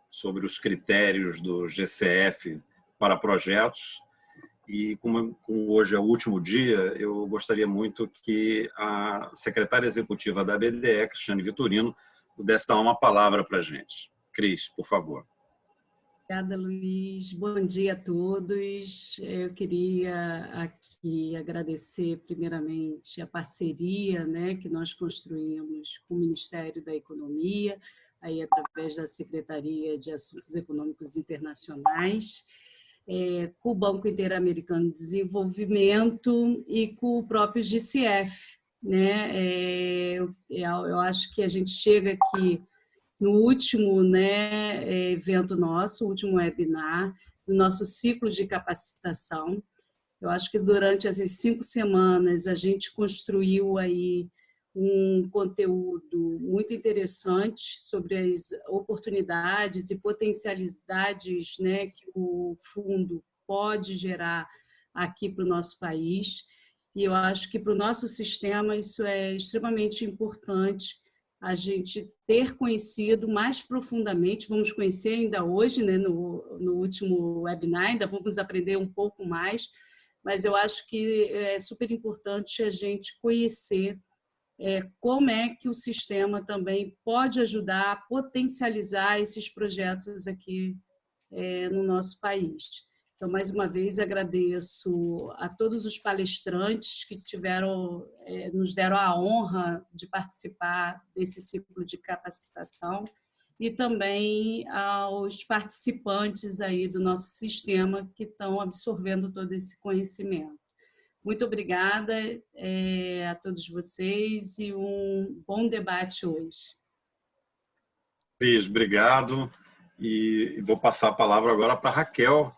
sobre os critérios do GCF para projetos. E como hoje é o último dia, eu gostaria muito que a secretária executiva da BDE, Cristiane Vitorino, pudesse dar uma palavra para a gente. Cris, por favor. Obrigada, Luiz. Bom dia a todos. Eu queria aqui agradecer, primeiramente, a parceria, que nós construímos com o Ministério da Economia, aí através da Secretaria de Assuntos Econômicos Internacionais, com o Banco Interamericano de Desenvolvimento e com o próprio GCF. Eu acho que a gente chega aqui no último evento nosso, o último webinar, do nosso ciclo de capacitação. Eu acho que durante essas 5 semanas a gente construiu aí um conteúdo muito interessante sobre as oportunidades e potencialidades que o fundo pode gerar aqui para o nosso país. E eu acho que para o nosso sistema isso é extremamente importante, a gente ter conhecido mais profundamente, vamos conhecer ainda hoje, no último webinar, ainda vamos aprender um pouco mais, mas eu acho que é super importante a gente conhecer como é que o sistema também pode ajudar a potencializar esses projetos aqui no nosso país. Então, mais uma vez, agradeço a todos os palestrantes que nos deram a honra de participar desse ciclo de capacitação e também aos participantes aí do nosso sistema que estão absorvendo todo esse conhecimento. Muito obrigada a todos vocês e um bom debate hoje. Cris, obrigado. E vou passar a palavra agora para a Raquel,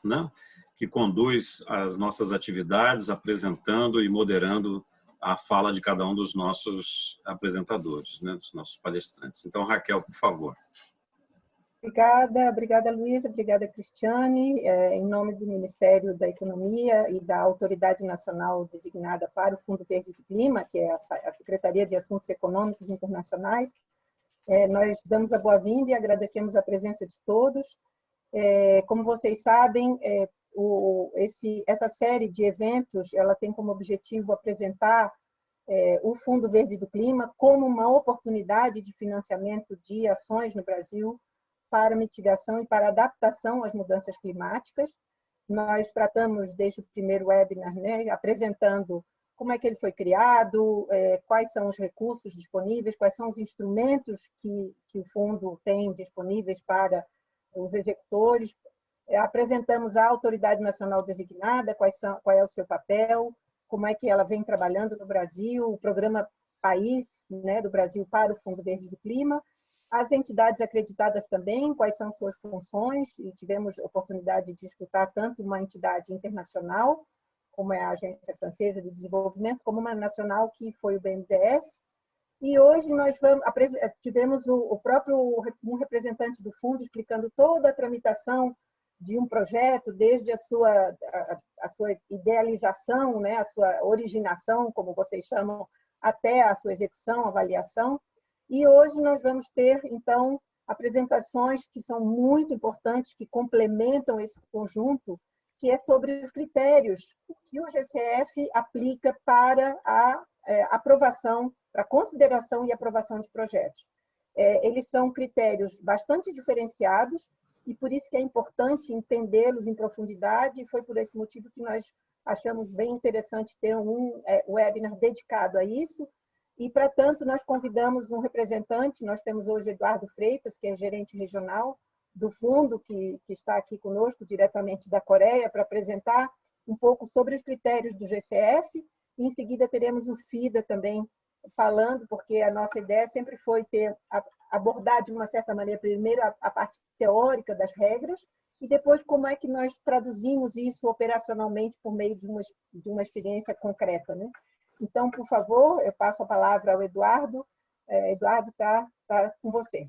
que conduz as nossas atividades, apresentando e moderando a fala de cada um dos nossos apresentadores, dos nossos palestrantes. Então, Raquel, por favor. Obrigada, Luísa, obrigada, Cristiane. Em nome do Ministério da Economia e da Autoridade Nacional designada para o Fundo Verde do Clima, que é a Secretaria de Assuntos Econômicos Internacionais, nós damos a boa-vinda e agradecemos a presença de todos. Como vocês sabem, essa série de eventos ela tem como objetivo apresentar o Fundo Verde do Clima como uma oportunidade de financiamento de ações no Brasil para mitigação e para adaptação às mudanças climáticas. Nós tratamos desde o primeiro webinar, apresentando como é que ele foi criado, quais são os recursos disponíveis, quais são os instrumentos que o fundo tem disponíveis para os executores. Apresentamos a Autoridade Nacional designada, qual é o seu papel, como é que ela vem trabalhando no Brasil, o programa País do Brasil para o Fundo Verde do Clima, as entidades acreditadas também, quais são suas funções, e tivemos oportunidade de escutar tanto uma entidade internacional, como é a Agência Francesa de Desenvolvimento, como uma nacional, que foi o BNDES. E hoje nós tivemos um representante do fundo explicando toda a tramitação de um projeto, desde a sua idealização, a sua originação, como vocês chamam, até a sua execução, avaliação. E hoje nós vamos ter, então, apresentações que são muito importantes, que complementam esse conjunto, que é sobre os critérios que o GCF aplica para a aprovação, para consideração e aprovação de projetos. Eles são critérios bastante diferenciados e por isso que é importante entendê-los em profundidade, e foi por esse motivo que nós achamos bem interessante ter um webinar dedicado a isso. E, para tanto, nós convidamos um representante, nós temos hoje Eduardo Freitas, que é gerente regional do fundo, que está aqui conosco diretamente da Coreia, para apresentar um pouco sobre os critérios do GCF. E, em seguida, teremos o FIDA também falando, porque a nossa ideia sempre foi abordar, de uma certa maneira, primeiro a parte teórica das regras, e depois como é que nós traduzimos isso operacionalmente por meio de uma experiência concreta, Então, por favor, eu passo a palavra ao Eduardo. Eduardo, está com você.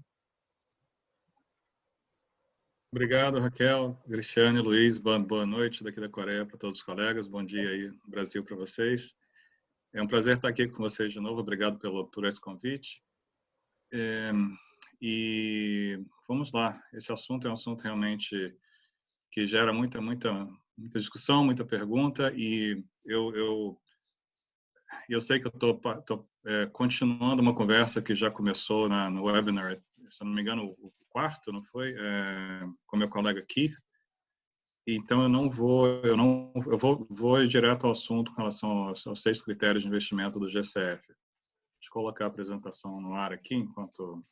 Obrigado, Raquel, Cristiane, Luiz. Boa noite daqui da Coreia para todos os colegas. Bom dia aí no Brasil para vocês. É um prazer estar aqui com vocês de novo. Obrigado por esse convite. E vamos lá, esse assunto é um assunto realmente que gera muita discussão, muita pergunta, e eu sei que eu estou continuando uma conversa que já começou no webinar, se não me engano, o quarto, não foi? Com meu colega Keith. Então eu vou ir direto ao assunto com relação aos 6 critérios de investimento do GCF. Deixa eu colocar a apresentação no ar aqui enquanto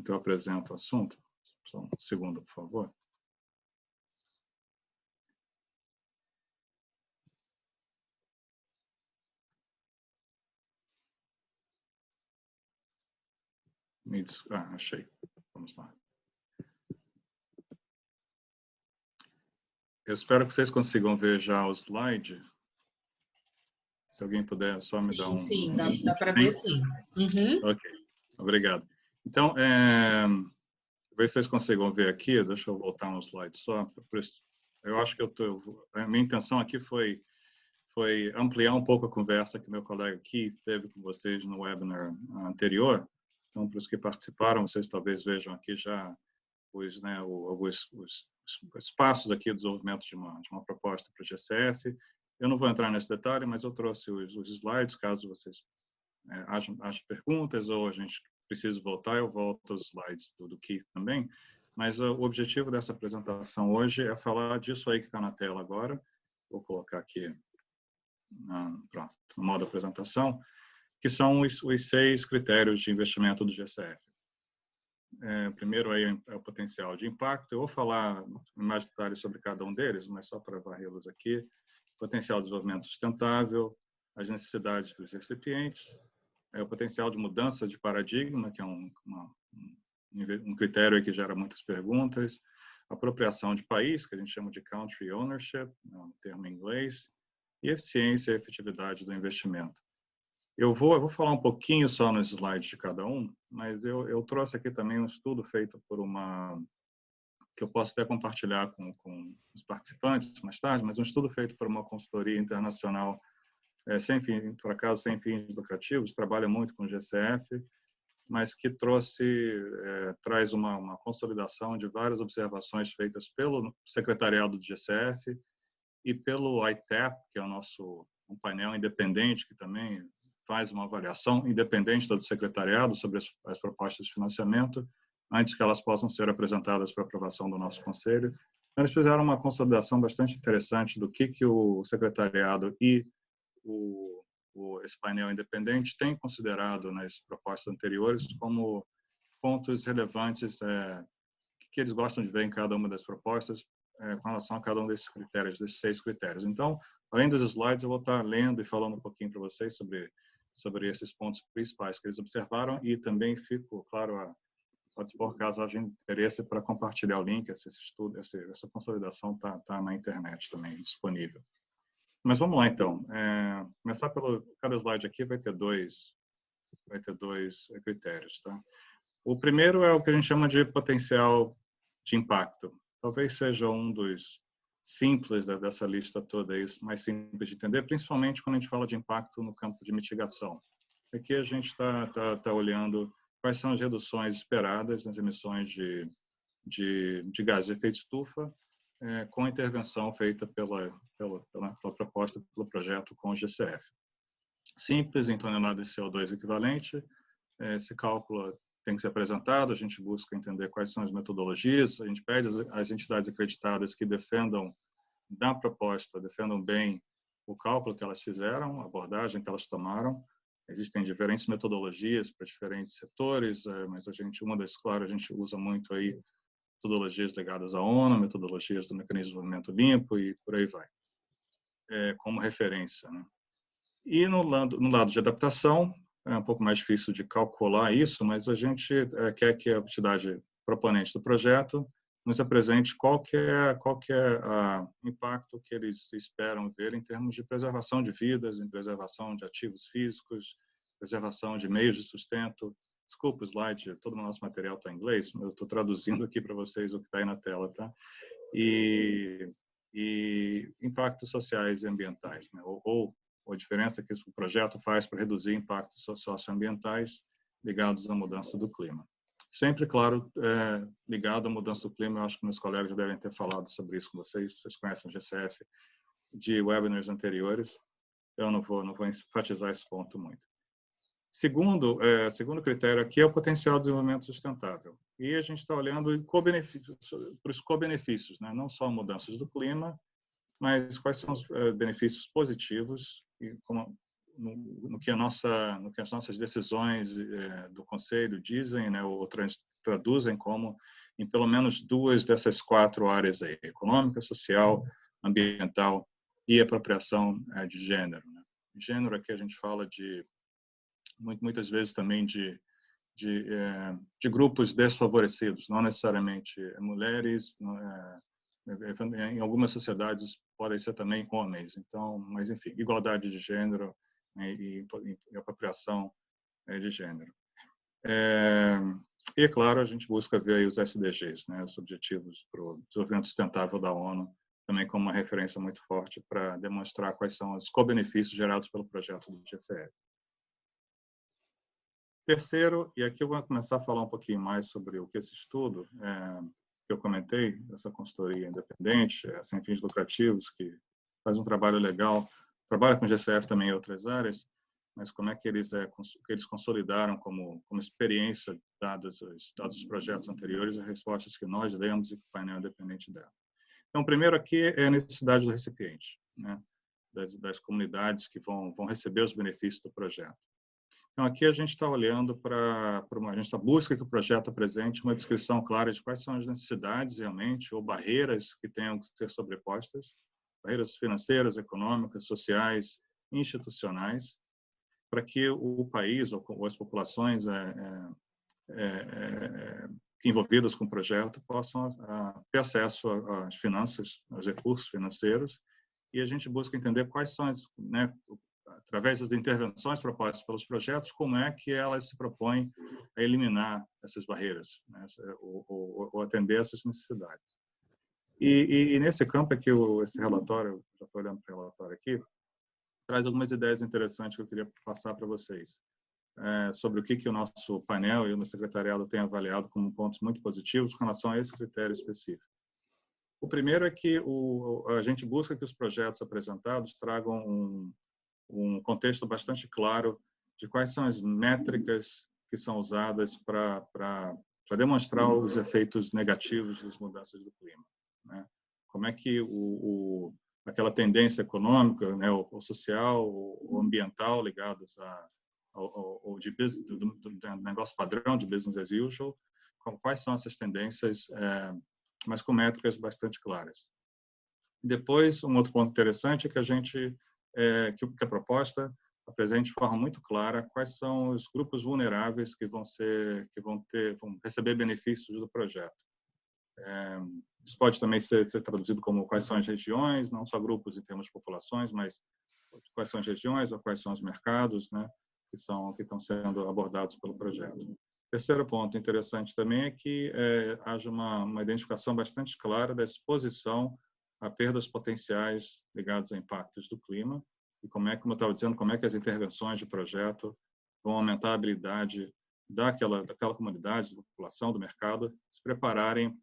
eu apresento o assunto. Só um segundo, por favor. Achei. Vamos lá. Eu espero que vocês consigam ver já o slide. Se alguém puder só me dar um... Sim, dá para ver sim. Uhum. Ok, obrigado. Então, ver se vocês consigam ver aqui. Deixa eu voltar um slide só. Eu acho que a minha intenção aqui foi ampliar um pouco a conversa que meu colega Keith teve com vocês no webinar anterior. Então, para os que participaram, vocês talvez vejam aqui já os passos aqui do desenvolvimento de uma proposta para o GCF. Eu não vou entrar nesse detalhe, mas eu trouxe os slides, caso vocês hajam perguntas ou a gente precise voltar, eu volto aos slides do Keith também. Mas o objetivo dessa apresentação hoje é falar disso aí que está na tela agora. Vou colocar aqui pronto, no modo apresentação, que são os 6 critérios de investimento do GCF. Primeiro aí é o potencial de impacto. Eu vou falar em mais detalhes sobre cada um deles, mas só para varrê-los aqui. Potencial de desenvolvimento sustentável, as necessidades dos recipientes, o potencial de mudança de paradigma, que é um critério que gera muitas perguntas, apropriação de país, que a gente chama de country ownership, é um termo em inglês, e eficiência e efetividade do investimento. Eu vou falar um pouquinho só nos slides de cada um, mas eu trouxe aqui também um estudo feito que eu posso até compartilhar com os participantes mais tarde, mas um estudo feito por uma consultoria internacional sem fins lucrativos, trabalha muito com o GCF, mas que traz uma consolidação de várias observações feitas pelo secretariado do GCF e pelo ITAP, que é um painel independente que também faz uma avaliação independente do secretariado sobre as propostas de financiamento, antes que elas possam ser apresentadas para aprovação do nosso conselho. Então, eles fizeram uma consolidação bastante interessante do que o secretariado e esse painel independente têm considerado nas propostas anteriores como pontos relevantes que eles gostam de ver em cada uma das propostas com relação a cada um desses 6 critérios. Então, além dos slides, eu vou estar lendo e falando um pouquinho para vocês sobre esses pontos principais que eles observaram e também fico, claro, a dispor caso haja interesse para compartilhar o link. Esse estudo, essa consolidação está na internet também disponível. Mas vamos lá, então. Começar cada slide aqui vai ter dois critérios, tá? O primeiro é o que a gente chama de potencial de impacto. Talvez seja um dos simples dessa lista toda, mais simples de entender, principalmente quando a gente fala de impacto no campo de mitigação. Aqui a gente está olhando quais são as reduções esperadas nas emissões de gases de efeito estufa com a intervenção feita pela proposta, pelo projeto com o GCF. Simples, em toneladas de CO2 equivalente, esse cálculo tem que ser apresentado, a gente busca entender quais são as metodologias, a gente pede às entidades acreditadas que defendam bem o cálculo que elas fizeram, a abordagem que elas tomaram. Existem diferentes metodologias para diferentes setores, mas a gente usa muito aí metodologias ligadas à ONU, metodologias do Mecanismo de Desenvolvimento Limpo e por aí vai, como referência, né? E no lado de adaptação, é um pouco mais difícil de calcular isso, mas a gente quer que a entidade proponente do projeto nos apresente qual que é o impacto que eles esperam ver em termos de preservação de vidas, em preservação de ativos físicos, preservação de meios de sustento. Desculpa o slide, todo o nosso material está em inglês, mas eu estou traduzindo aqui para vocês o que está aí na tela, tá? E impactos sociais e ambientais, né? Ou a diferença que o projeto faz para reduzir impactos socioambientais ligados à mudança do clima. Sempre, claro, ligado à mudança do clima, eu acho que meus colegas já devem ter falado sobre isso com vocês, vocês conhecem o GCF de webinars anteriores, eu não vou enfatizar esse ponto muito. Segundo critério aqui é o potencial de desenvolvimento sustentável. E a gente está olhando para os co-benefícios, né? Não só mudanças do clima, mas quais são os benefícios positivos e no que as nossas decisões do Conselho dizem, né, ou traduzem como em pelo menos 2 dessas 4 áreas aí: econômica, social, ambiental e apropriação de gênero. Né? Gênero aqui a gente fala muitas vezes também de grupos desfavorecidos, não necessariamente mulheres, em algumas sociedades podem ser também homens. Então, mas enfim, igualdade de gênero e apropriação de gênero. E, é claro, a gente busca ver aí os SDGs, né, os Objetivos para o Desenvolvimento Sustentável da ONU, também como uma referência muito forte para demonstrar quais são os co-benefícios gerados pelo projeto do GCF. Terceiro, e aqui eu vou começar a falar um pouquinho mais sobre o que esse estudo que eu comentei, essa consultoria independente, sem fins lucrativos, que faz um trabalho legal, trabalha com GCF também em outras áreas, mas como é que eles consolidaram como experiência, dados os projetos anteriores, as respostas que nós demos e que o painel independente dá. Então, primeiro aqui é a necessidade do recipiente, né? das comunidades que vão receber os benefícios do projeto. Então, aqui a gente está olhando a gente busca que o projeto apresente uma descrição clara de quais são as necessidades realmente, ou barreiras que tenham que ser sobrepostas, barreiras financeiras, econômicas, sociais, institucionais, para que o país ou as populações envolvidas com o projeto possam ter acesso às finanças, aos recursos financeiros, e a gente busca entender quais são através das intervenções propostas pelos projetos, como é que elas se propõem a eliminar essas barreiras, né, ou atender essas necessidades. E nesse campo é que esse relatório, já estou olhando para o relatório aqui, traz algumas ideias interessantes que eu queria passar para vocês, sobre o que o nosso painel e o nosso secretariado têm avaliado como pontos muito positivos com relação a esse critério específico. O primeiro é que a gente busca que os projetos apresentados tragam um contexto bastante claro de quais são as métricas que são usadas para demonstrar os efeitos negativos das mudanças do clima, né? Como é que aquela tendência econômica, né, ou social, ou ambiental ligadas ao do negócio padrão de business as usual, quais são essas tendências, mas com métricas bastante claras. Depois, um outro ponto interessante é que que a proposta apresente de forma muito clara quais são os grupos vulneráveis que vão receber benefícios do projeto. Isso pode também ser traduzido como quais são as regiões, não só grupos em termos de populações, mas quais são as regiões ou quais são os mercados, né, que estão sendo abordados pelo projeto. Terceiro ponto interessante também é que haja uma identificação bastante clara da exposição a perdas potenciais ligadas a impactos do clima e como eu estava dizendo, como é que as intervenções de projeto vão aumentar a habilidade daquela comunidade, da população, do mercado, se prepararem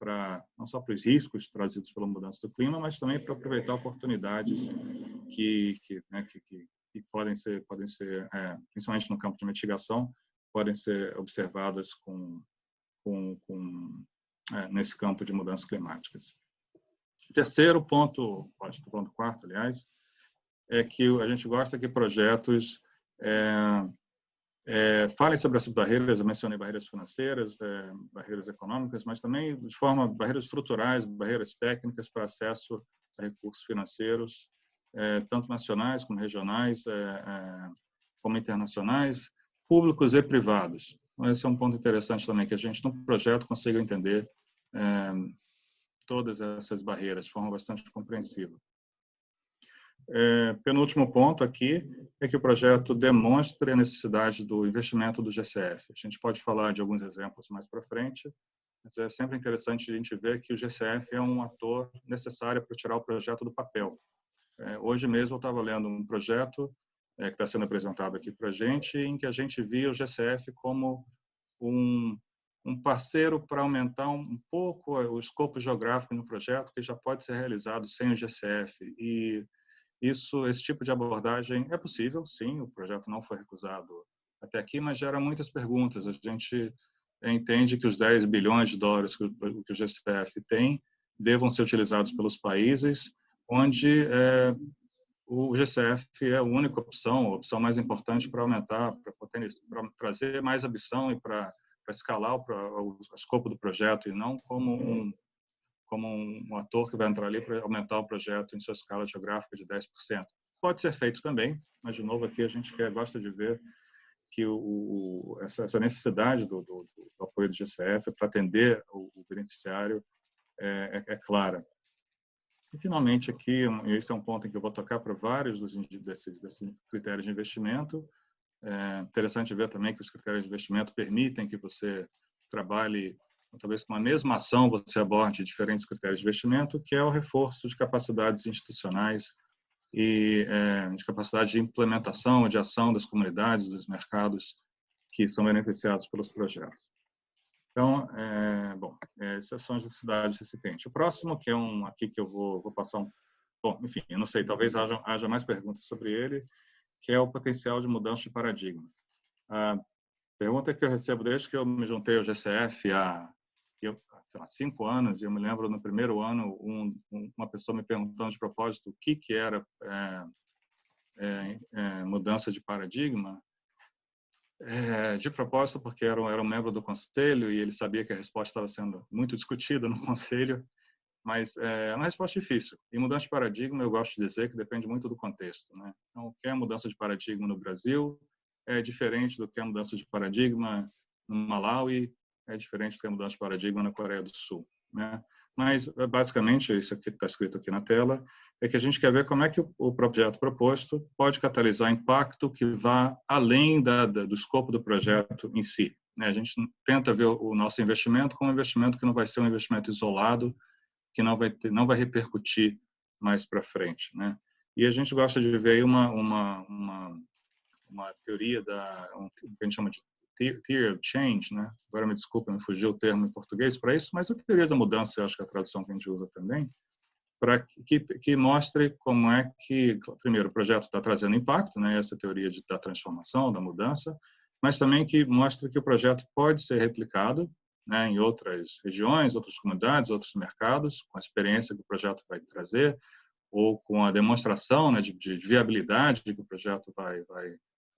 não só para os riscos trazidos pela mudança do clima, mas também para aproveitar oportunidades que podem ser, principalmente no campo de mitigação, podem ser observadas nesse campo de mudanças climáticas. Terceiro ponto, estou falando quarto, aliás, é que a gente gosta que projetos falem sobre essas barreiras. Eu mencionei barreiras financeiras, barreiras econômicas, mas também barreiras estruturais, barreiras técnicas para acesso a recursos financeiros, tanto nacionais como regionais, como internacionais, públicos e privados. Então, esse é um ponto interessante também, que a gente, no projeto, consiga entender todas essas barreiras de forma bastante compreensiva. Penúltimo ponto aqui é que o projeto demonstre a necessidade do investimento do GCF. A gente pode falar de alguns exemplos mais para frente, mas é sempre interessante a gente ver que o GCF é um ator necessário para tirar o projeto do papel. Hoje mesmo eu estava lendo um projeto que está sendo apresentado aqui para a gente, em que a gente via o GCF como um parceiro para aumentar um pouco o escopo geográfico no projeto, que já pode ser realizado sem o GCF. E esse tipo de abordagem é possível, sim, o projeto não foi recusado até aqui, mas gera muitas perguntas. A gente entende que os 10 bilhões de dólares que o GCF tem devam ser utilizados pelos países onde o GCF é a única opção, a opção mais importante para aumentar, para trazer mais ambição e para escalar o escopo do projeto, e não como um ator que vai entrar ali para aumentar o projeto em sua escala geográfica de 10%. Pode ser feito também, mas, de novo, aqui a gente gosta de ver que essa necessidade do apoio do GCF para atender o beneficiário é clara. E, finalmente, aqui, esse é um ponto em que eu vou tocar para vários desses critérios de investimento. É interessante ver também que os critérios de investimento permitem que você trabalhe, talvez com a mesma ação, você aborde diferentes critérios de investimento, que é o reforço de capacidades institucionais e de capacidade de implementação, de ação das comunidades, dos mercados que são beneficiados pelos projetos. Então, essas são as necessidades recipientes. O próximo, que é aqui que eu vou passar bom, enfim, eu não sei, talvez haja mais perguntas sobre ele, que é o potencial de mudança de paradigma. A pergunta que eu recebo desde que eu me juntei ao GCF há, sei lá, 5 anos, e eu me lembro no primeiro ano, uma pessoa me perguntando de propósito o que era mudança de paradigma, de propósito, porque era um membro do conselho e ele sabia que a resposta estava sendo muito discutida no conselho, mas é uma resposta difícil. E mudança de paradigma, eu gosto de dizer que depende muito do contexto, né? Então, o que é mudança de paradigma no Brasil é diferente do que é mudança de paradigma no Malawi, é diferente do que é mudança de paradigma na Coreia do Sul, né? Mas, basicamente, isso aqui está escrito aqui na tela, é que a gente quer ver como é que o projeto proposto pode catalisar impacto que vá além do escopo do projeto em si, né? A gente tenta ver o nosso investimento como um investimento que não vai ser um investimento isolado, que não vai repercutir mais para frente, né? E a gente gosta de ver aí uma teoria que a gente chama de Theory of Change, né? Agora me desculpa, me fugiu o termo em português para isso, mas a teoria da mudança, eu acho que é a tradução que a gente usa também, para que mostre como é que, primeiro, o projeto está trazendo impacto, né? Essa teoria da transformação, da mudança, mas também que mostre que o projeto pode ser replicado, né, em outras regiões, outras comunidades, outros mercados, com a experiência que o projeto vai trazer, ou com a demonstração, né, de viabilidade que o projeto vai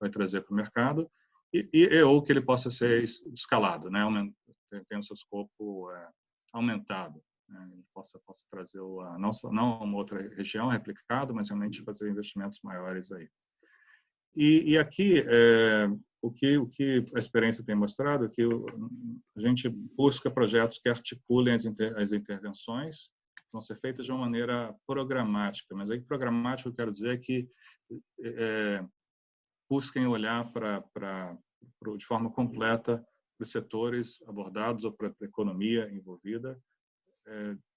trazer para o mercado, ou que ele possa ser escalado, né, tendo seu escopo aumentado, né, ele possa trazer não uma outra região replicado, mas realmente fazer investimentos maiores aí. E aqui o que a experiência tem mostrado é que a gente busca projetos que articulem as intervenções, que vão ser feitas de uma maneira programática. Mas aí programática eu quero dizer que busquem olhar de forma completa para os setores abordados ou para a economia envolvida,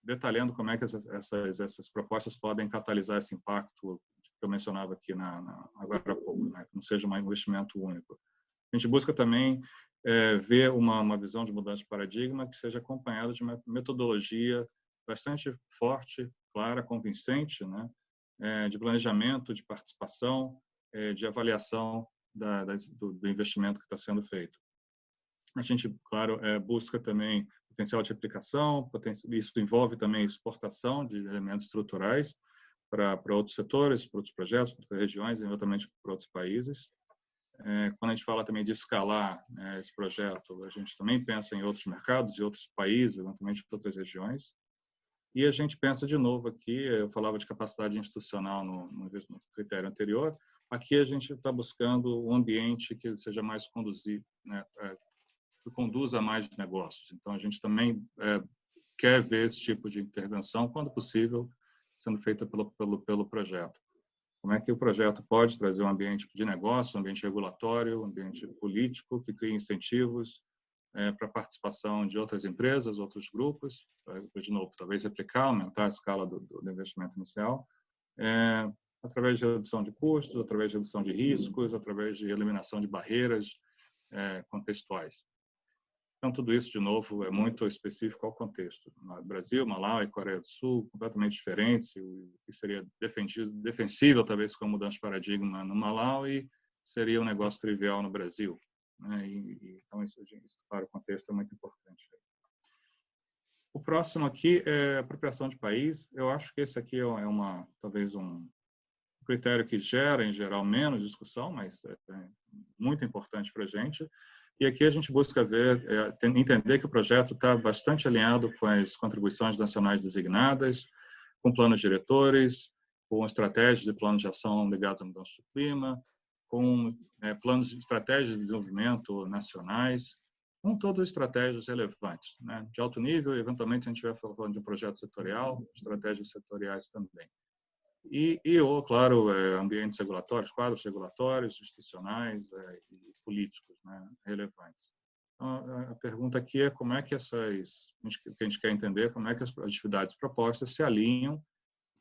detalhando como é que essas propostas podem catalisar esse impacto que eu mencionava aqui agora há pouco, né? Que não seja um investimento único. A gente busca também ver uma visão de mudança de paradigma que seja acompanhada de uma metodologia bastante forte, clara, convincente, né? De planejamento, de participação, de avaliação do investimento que está sendo feito. A gente, claro, busca também potencial de aplicação, isso envolve também exportação de elementos estruturais para outros setores, para outros projetos, para outras regiões, e eventualmente para outros países. Quando a gente fala também de escalar esse projeto, a gente também pensa em outros mercados e outros países, eventualmente para outras regiões. E a gente pensa de novo aqui, eu falava de capacidade institucional no critério anterior, aqui a gente está buscando um ambiente que seja mais conduzido, né, que conduza a mais negócios. Então, a gente também quer ver esse tipo de intervenção, quando possível, sendo feita pelo projeto. Como é que o projeto pode trazer um ambiente de negócio, um ambiente regulatório, um ambiente político, que crie incentivos para a participação de outras empresas, outros grupos, de novo, talvez replicar, aumentar a escala do investimento inicial, através de redução de custos, através de redução de riscos, através de eliminação de barreiras contextuais. Então, tudo isso, de novo, é muito específico ao contexto. No Brasil, Malawi e Coreia do Sul, completamente diferentes. O que seria defensível, talvez, como mudança de paradigma no Malawi, seria um negócio trivial no Brasil. Né? Então, isso, para o contexto, é muito importante. O próximo aqui é apropriação de país. Eu acho que esse aqui é talvez um critério que gera, em geral, menos discussão, mas é muito importante para a gente. E aqui a gente busca entender que o projeto está bastante alinhado com as contribuições nacionais designadas, com planos diretores, com estratégias e planos de ação ligados à mudança do clima, com planos de estratégias de desenvolvimento nacionais, com todas as estratégias relevantes, né, de alto nível, e eventualmente a gente vai falando de um projeto setorial, estratégias setoriais também. Claro, ambientes regulatórios, quadros regulatórios, institucionais e políticos, né, relevantes. Então, a pergunta aqui é como é que a gente quer entender como é que as atividades propostas se alinham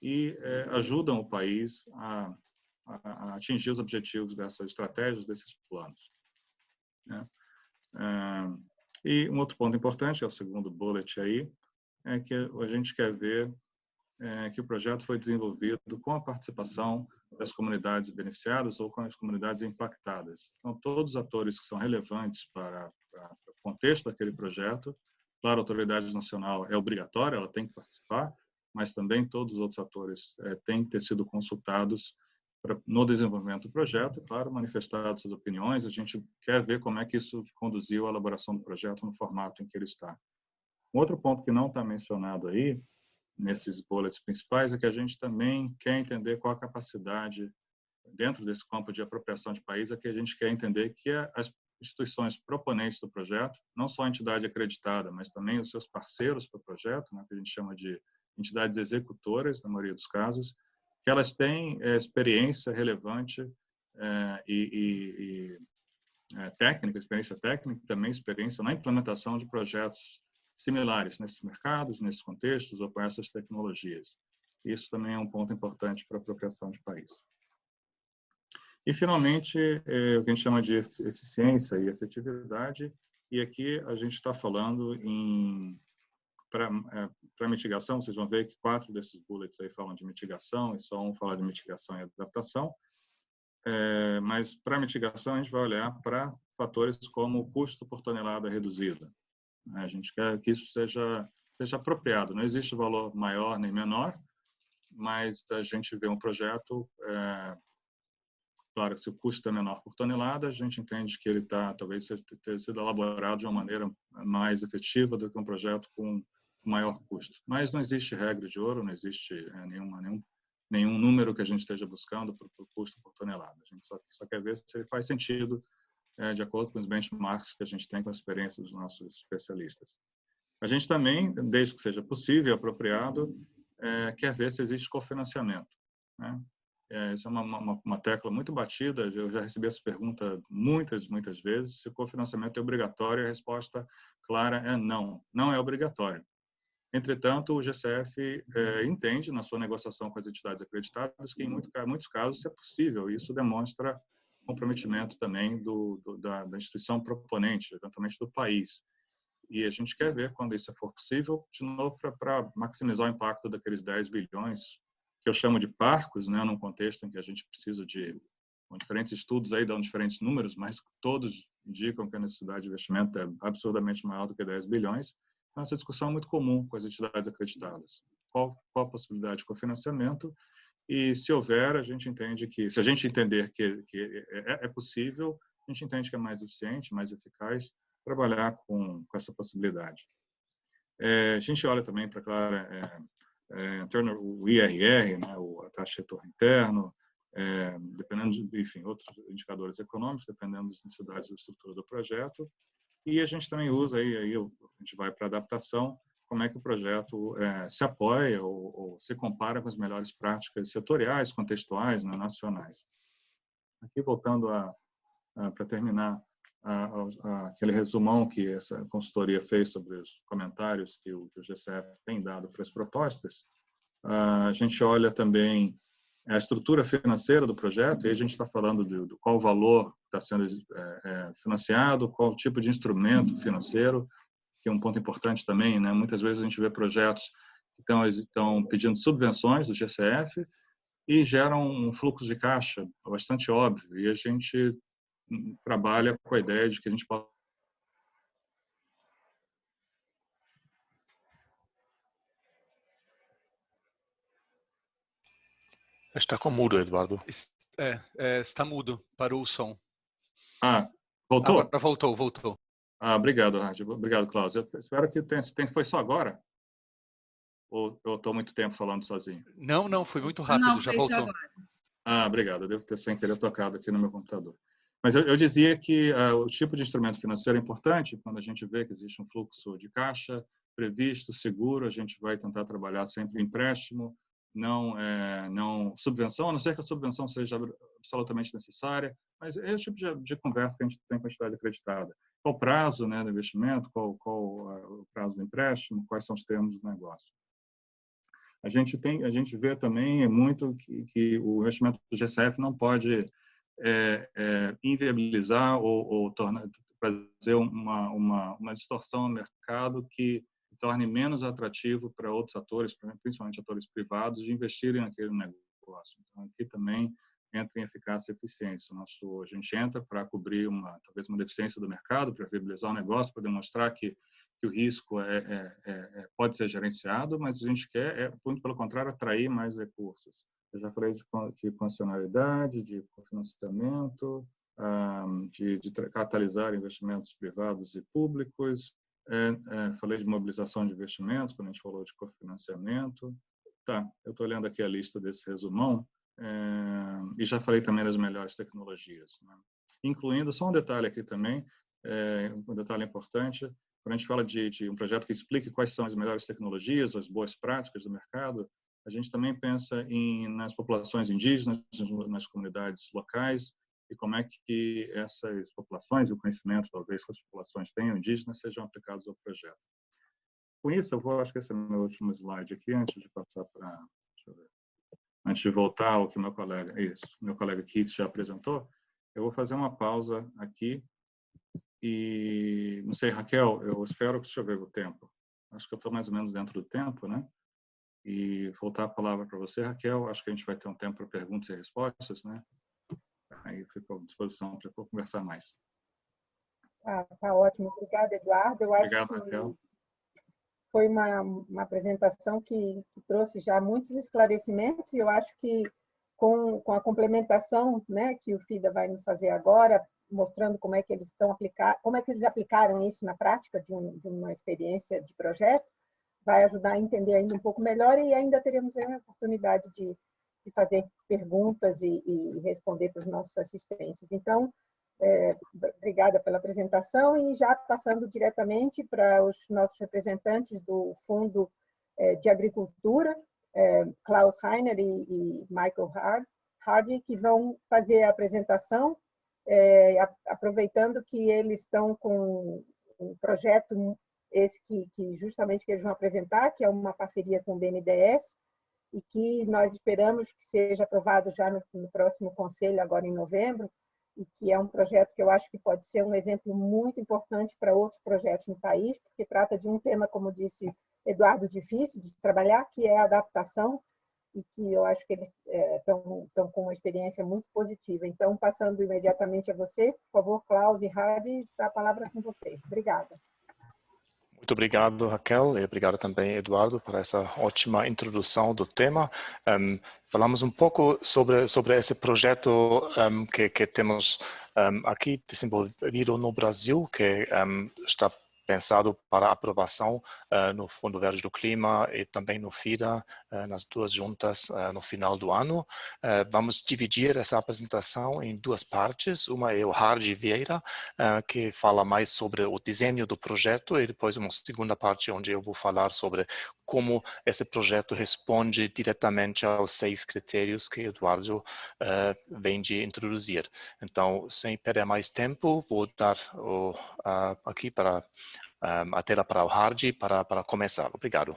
e ajudam o país a atingir os objetivos dessas estratégias, desses planos. Né? E um outro ponto importante, que é o segundo bullet aí, é que a gente quer ver que o projeto foi desenvolvido com a participação das comunidades beneficiadas ou com as comunidades impactadas. Então, todos os atores que são relevantes para o contexto daquele projeto, claro, a autoridade nacional é obrigatória, ela tem que participar, mas também todos os outros atores têm que ter sido consultados no desenvolvimento do projeto, claro, manifestado suas opiniões. A gente quer ver como é que isso conduziu à elaboração do projeto no formato em que ele está. Um outro ponto que não está mencionado aí, nesses bullets principais, é que a gente também quer entender qual a capacidade, dentro desse campo de apropriação de país, é que a gente quer entender que as instituições proponentes do projeto, não só a entidade acreditada, mas também os seus parceiros para o projeto, né, que a gente chama de entidades executoras, na maioria dos casos, que elas têm experiência relevante técnica, experiência técnica, também experiência na implementação de projetos similares nesses mercados, nesses contextos ou com essas tecnologias. Isso também é um ponto importante para a apropriação de país. E, finalmente, o que a gente chama de eficiência e efetividade, e aqui a gente está falando para mitigação. Vocês vão ver que 4 desses bullets aí falam de mitigação e só um fala de mitigação e adaptação. Mas para mitigação a gente vai olhar para fatores como o custo por tonelada reduzida. A gente quer que isso seja apropriado. Não existe valor maior nem menor, mas a gente vê um projeto, claro, se o custo é menor por tonelada, a gente entende que ele talvez tenha sido elaborado de uma maneira mais efetiva do que um projeto com maior custo. Mas não existe regra de ouro, não existe nenhum número que a gente esteja buscando para o custo por tonelada. A gente só quer ver se ele faz sentido de acordo com os benchmarks que a gente tem com a experiência dos nossos especialistas. A gente também, desde que seja possível e apropriado, quer ver se existe cofinanciamento. Né? Essa é uma tecla muito batida, eu já recebi essa pergunta muitas vezes, se o cofinanciamento é obrigatório, a resposta clara é não, não é obrigatório. Entretanto, o GCF entende, na sua negociação com as entidades acreditadas, que em muitos casos isso é possível, e isso demonstra comprometimento também da instituição proponente, eventualmente do país. E a gente quer ver, quando isso for possível, de novo, para maximizar o impacto daqueles 10 bilhões, que eu chamo de parcos, né, num contexto em que a gente precisa com diferentes estudos aí dão diferentes números, mas todos indicam que a necessidade de investimento é absurdamente maior do que 10 bilhões. Então, essa discussão é muito comum com as entidades acreditadas. Qual a possibilidade de cofinanciamento? E, se houver, a gente entende que, se a gente entender que é possível, a gente entende que é mais eficiente, mais eficaz trabalhar com essa possibilidade. A gente olha também para, claro, o IRR, né, a taxa de retorno interno, dependendo de, enfim, outros indicadores econômicos, dependendo das necessidades da estrutura do projeto. E a gente também usa, aí a gente vai para a adaptação, como é que o projeto se apoia ou se compara com as melhores práticas setoriais, contextuais, né, nacionais. Aqui, voltando para terminar, aquele resumão que essa consultoria fez sobre os comentários que o GCF tem dado para as propostas, a gente olha também a estrutura financeira do projeto, e a gente está falando de qual valor está sendo financiado, qual tipo de instrumento financeiro, que é um ponto importante também, né? Muitas vezes a gente vê projetos que estão pedindo subvenções do GCF e geram um fluxo de caixa bastante óbvio, e a gente trabalha com a ideia de que a gente pode... Está com mudo, Eduardo. Está mudo, parou o som. Voltou? Agora voltou. Obrigado, Rádio. Obrigado, Klaus. Eu espero que foi só agora? Ou eu estou muito tempo falando sozinho? Não, foi muito rápido, Não, já foi só voltou. agora. Obrigado. Eu devo ter sem querer tocado aqui no meu computador. Mas eu dizia que o tipo de instrumento financeiro é importante quando a gente vê que existe um fluxo de caixa previsto, seguro, a gente vai tentar trabalhar sempre empréstimo, não subvenção, a não ser que a subvenção seja absolutamente necessária, mas é o tipo de conversa que a gente tem com a entidade acreditada. Qual o prazo, né, do investimento, qual o prazo do empréstimo, quais são os termos do negócio. A gente vê também muito que o investimento do GCF não pode inviabilizar ou fazer uma distorção no mercado que torne menos atrativo para outros atores, principalmente atores privados, de investirem naquele negócio. Então, aqui também entra em eficácia e eficiência. A gente entra para cobrir talvez uma deficiência do mercado, para viabilizar o negócio, para demonstrar que o risco pode ser gerenciado, mas a gente quer, muito pelo contrário, atrair mais recursos. Eu já falei de condicionalidade, de financiamento, de catalisar investimentos privados e públicos. Falei de mobilização de investimentos, quando a gente falou de cofinanciamento. Eu estou olhando aqui a lista desse resumão, e já falei também das melhores tecnologias, né? Incluindo, só um detalhe aqui também, um detalhe importante, quando a gente fala de um projeto que explique quais são as melhores tecnologias, as boas práticas do mercado, a gente também pensa nas populações indígenas, nas comunidades locais, e como é que essas populações, o conhecimento talvez que as populações tenham indígenas, sejam aplicados ao projeto. Com isso, acho que esse é o meu último slide aqui, antes de passar para... Deixa eu ver. Antes de voltar ao que meu colega Keith já apresentou, eu vou fazer uma pausa aqui. E, não sei, Raquel, eu espero que... Deixa eu ver o tempo. Acho que eu estou mais ou menos dentro do tempo, né? E voltar a palavra para você, Raquel. Acho que a gente vai ter um tempo para perguntas e respostas, né? Aí fico à disposição para conversar mais. Tá ótimo. Obrigada, Eduardo. Eu acho Obrigado, que Raquel. foi uma apresentação que trouxe já muitos esclarecimentos, e eu acho que com a complementação, né, que o FIDA vai nos fazer agora, mostrando como é que eles aplicaram isso na prática de uma experiência de projeto, vai ajudar a entender ainda um pouco melhor, e ainda teremos a oportunidade de fazer perguntas e responder para os nossos assistentes. Então, obrigada pela apresentação, e já passando diretamente para os nossos representantes do Fundo de Agricultura, Klaus Heiner e Michael Hardy, que vão fazer a apresentação, aproveitando que eles estão com um projeto esse que justamente que eles vão apresentar, que é uma parceria com o BNDES, e que nós esperamos que seja aprovado já no próximo Conselho, agora em novembro, e que é um projeto que eu acho que pode ser um exemplo muito importante para outros projetos no país, porque trata de um tema, como disse Eduardo, difícil de trabalhar, que é a adaptação, e que eu acho que eles estão com uma experiência muito positiva. Então, passando imediatamente a vocês, por favor, Klaus e Hardy, está a palavra com vocês. Obrigada. Muito obrigado, Raquel, e obrigado também, Eduardo, por essa ótima introdução do tema. Falamos um pouco sobre esse projeto que temos aqui desenvolvido no Brasil, que está pensado para aprovação no Fundo Verde do Clima e também no FIDA, nas duas juntas no final do ano. Vamos dividir essa apresentação em duas partes. Uma é o Hardy Vieira, que fala mais sobre o desenho do projeto, e depois uma segunda parte onde eu vou falar sobre como esse projeto responde diretamente aos 6 critérios que Eduardo vem de introduzir. Então, sem perder mais tempo, vou dar aqui a tela para o Hardy para começar. Obrigado.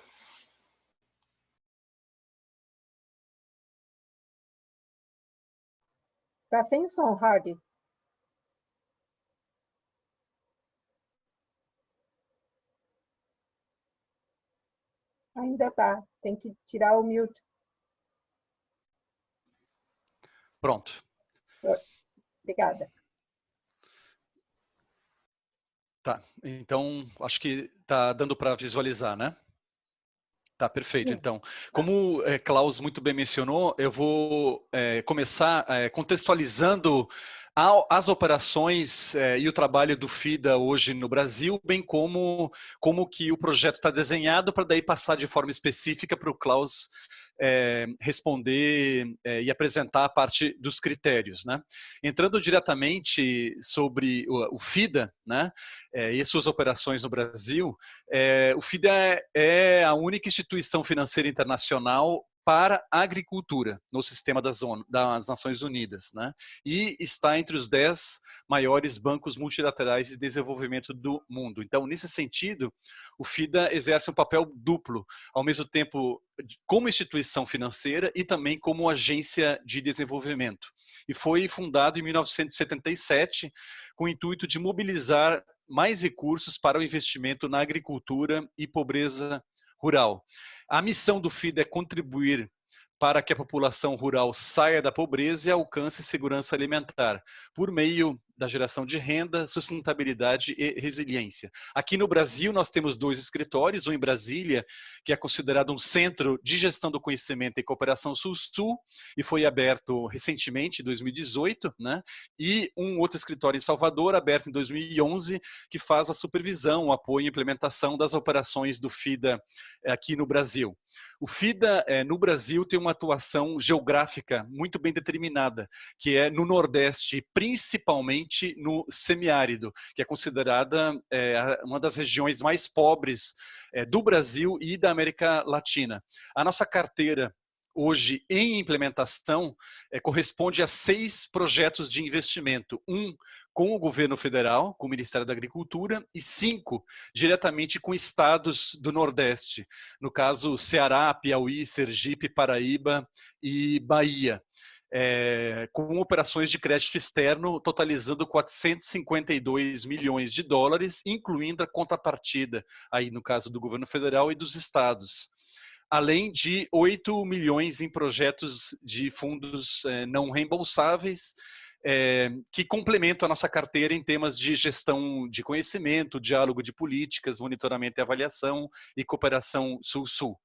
Tá sem som, Hardy. Ainda tá. Tem que tirar o mute. Pronto. Obrigada. Tá. Então, acho que tá dando para visualizar, né? Tá, perfeito. Então, como Klaus muito bem mencionou, eu vou começar contextualizando as operações e o trabalho do FIDA hoje no Brasil, bem como que o projeto está desenhado, para daí passar de forma específica para o Klaus responder e apresentar a parte dos critérios, né? Entrando diretamente sobre o FIDA, né, e suas operações no Brasil, o FIDA é a única instituição financeira internacional para a agricultura no sistema das Nações Unidas, né? E está entre os 10 maiores bancos multilaterais de desenvolvimento do mundo. Então, nesse sentido, o FIDA exerce um papel duplo, ao mesmo tempo como instituição financeira e também como agência de desenvolvimento. E foi fundado em 1977 com o intuito de mobilizar mais recursos para o investimento na agricultura e pobreza rural. A missão do FIDA é contribuir para que a população rural saia da pobreza e alcance segurança alimentar, por meio da geração de renda, sustentabilidade e resiliência. Aqui no Brasil, nós temos 2 escritórios, um em Brasília, que é considerado um centro de gestão do conhecimento e cooperação Sul-Sul, e foi aberto recentemente, em 2018, né? E um outro escritório em Salvador, aberto em 2011, que faz a supervisão, o apoio e implementação das operações do FIDA aqui no Brasil. O FIDA, no Brasil, tem uma atuação geográfica muito bem determinada, que é no Nordeste, principalmente no semiárido, que é considerada uma das regiões mais pobres do Brasil e da América Latina. A nossa carteira hoje em implementação corresponde a 6 projetos de investimento, um com o governo federal, com o Ministério da Agricultura, e 5 diretamente com estados do Nordeste, no caso Ceará, Piauí, Sergipe, Paraíba e Bahia. Com operações de crédito externo totalizando 452 milhões de dólares, incluindo a contrapartida, aí no caso do governo federal e dos estados. Além de 8 milhões em projetos de fundos não reembolsáveis, que complementam a nossa carteira em temas de gestão de conhecimento, diálogo de políticas, monitoramento e avaliação e cooperação Sul-Sul.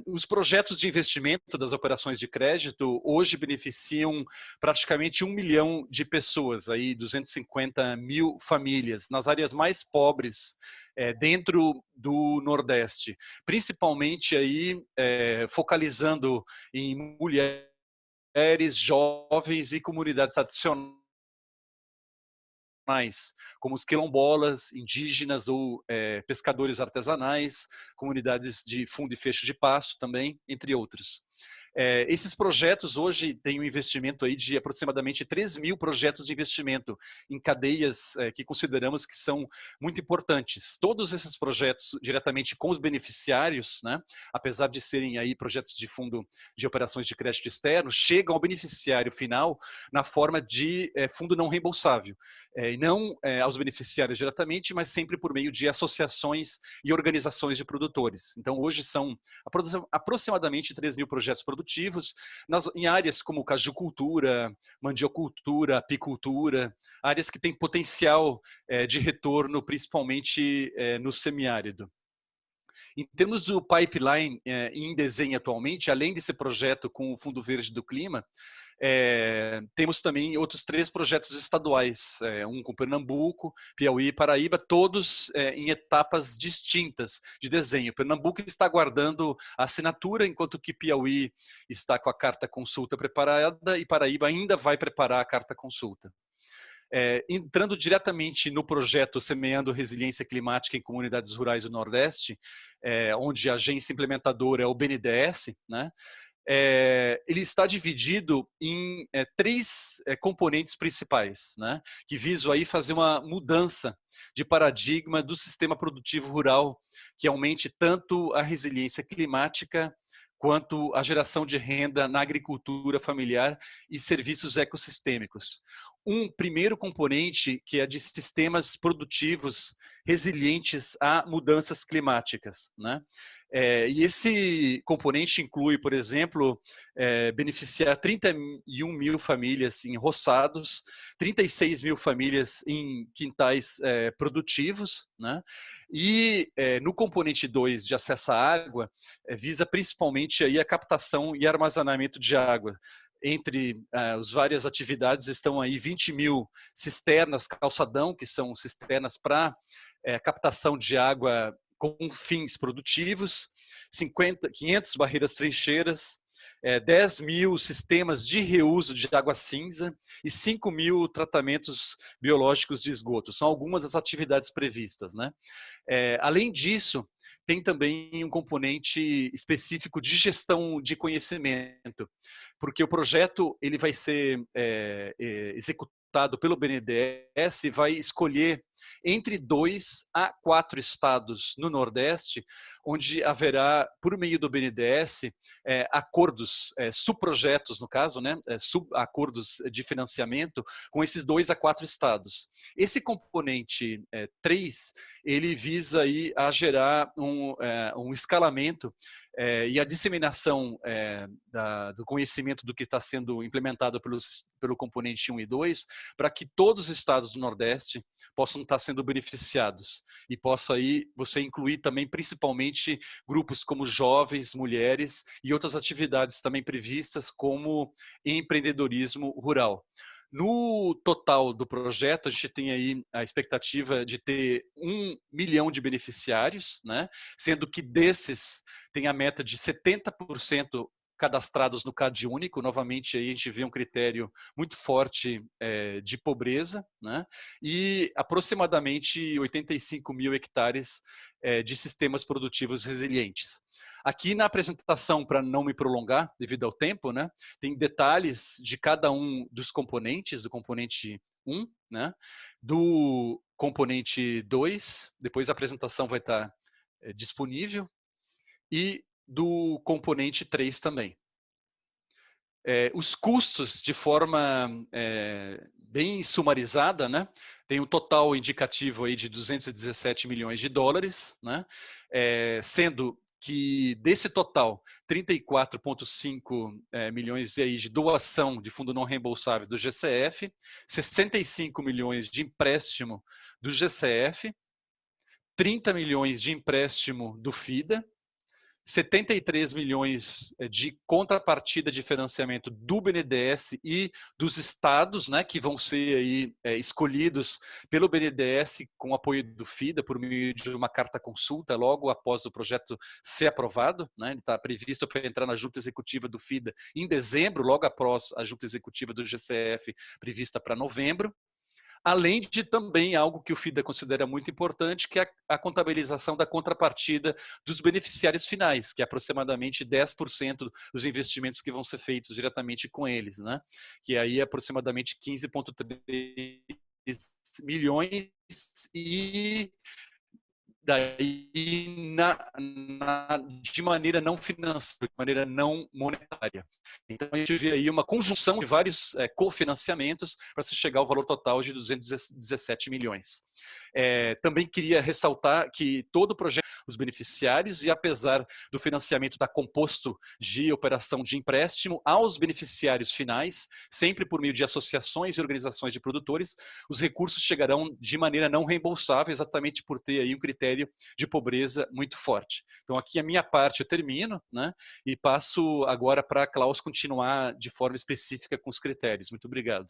Os projetos de investimento das operações de crédito hoje beneficiam praticamente 1 milhão de pessoas, aí 250 mil famílias, nas áreas mais pobres dentro do Nordeste, principalmente aí focalizando em mulheres, jovens e comunidades adicionais, como os quilombolas, indígenas ou pescadores artesanais, comunidades de fundo e fecho de pasto também, entre outros. Esses projetos hoje têm um investimento aí de aproximadamente 3 mil projetos de investimento em cadeias que consideramos que são muito importantes. Todos esses projetos diretamente com os beneficiários, né, apesar de serem aí projetos de fundo de operações de crédito externo, chegam ao beneficiário final na forma de fundo não reembolsável. E não aos beneficiários diretamente, mas sempre por meio de associações e organizações de produtores. Então hoje são aproximadamente 3 mil projetos produtivos em áreas como cajucultura, mandiocultura, apicultura, áreas que têm potencial de retorno, principalmente no semiárido. Em termos do pipeline em desenho atualmente, além desse projeto com o Fundo Verde do Clima, temos também outros 3 projetos estaduais, um com Pernambuco, Piauí e Paraíba, todos em etapas distintas de desenho. Pernambuco está aguardando a assinatura, enquanto que Piauí está com a carta consulta preparada e Paraíba ainda vai preparar a carta consulta. Entrando diretamente no projeto Semeando Resiliência Climática em Comunidades Rurais do Nordeste, onde a agência implementadora é o BNDES, né? Ele está dividido em 3 componentes principais, né, que visam aí fazer uma mudança de paradigma do sistema produtivo rural, que aumente tanto a resiliência climática quanto à geração de renda na agricultura familiar e serviços ecossistêmicos. Um primeiro componente que é de sistemas produtivos resilientes a mudanças climáticas, né? E esse componente inclui, por exemplo, beneficiar 31 mil famílias em roçados, 36 mil famílias em quintais produtivos, né? E no componente 2 de acesso à água, visa principalmente aí a captação e armazenamento de água. Entre as várias atividades estão aí 20 mil cisternas calçadão, que são cisternas para captação de água com fins produtivos, 500 barreiras trincheiras, 10 mil sistemas de reuso de água cinza e 5 mil tratamentos biológicos de esgoto. São algumas das atividades previstas, né? Além disso, tem também um componente específico de gestão de conhecimento, porque o projeto ele vai ser executado pelo BNDES e vai escolher entre 2 a 4 estados no Nordeste, onde haverá, por meio do BNDES, acordos, subprojetos, no caso, né, subacordos de financiamento com esses 2 a 4 estados. Esse componente 3, ele visa aí a gerar um escalamento e a disseminação do conhecimento do que está sendo implementado pelo componente 1 e 2, para que todos os estados do Nordeste possam estar sendo beneficiados e possa aí você incluir também principalmente grupos como jovens, mulheres e outras atividades também previstas como empreendedorismo rural. No total do projeto, a gente tem aí a expectativa de ter 1 milhão de beneficiários, né? Sendo que desses tem a meta de 70% cadastrados no CAD único. Novamente, aí a gente vê um critério muito forte de pobreza, né? E aproximadamente 85 mil hectares de sistemas produtivos resilientes. Aqui na apresentação, para não me prolongar devido ao tempo, né, tem detalhes de cada um dos componentes, do componente 1, né, do componente 2, depois a apresentação vai estar disponível, e do componente 3 também. Os custos, de forma bem sumarizada, né, tem um total indicativo aí de 217 milhões de dólares, né, sendo que desse total, 34,5 milhões aí de doação de fundo não reembolsável do GCF, 65 milhões de empréstimo do GCF, 30 milhões de empréstimo do FIDA, 73 milhões de contrapartida de financiamento do BNDES e dos estados, né, que vão ser aí, escolhidos pelo BNDES com apoio do FIDA por meio de uma carta consulta logo após o projeto ser aprovado, né? Ele está previsto para entrar na junta executiva do FIDA em dezembro, logo após a junta executiva do GCF prevista para novembro. Além de também algo que o FIDA considera muito importante, que é a contabilização da contrapartida dos beneficiários finais, que é aproximadamente 10% dos investimentos que vão ser feitos diretamente com eles, né? Que aí é aproximadamente 15,3 milhões e daí de maneira não financeira, de maneira não monetária. Então a gente vê aí uma conjunção de vários cofinanciamentos para se chegar ao valor total de 217 milhões. Também queria ressaltar que todo o projeto, os beneficiários, e apesar do financiamento estar composto de operação de empréstimo aos beneficiários finais, sempre por meio de associações e organizações de produtores, os recursos chegarão de maneira não reembolsável, exatamente por ter aí um critério de pobreza muito forte. Então aqui a minha parte eu termino, né, e passo agora para a Klaus continuar de forma específica com os critérios. Muito obrigado.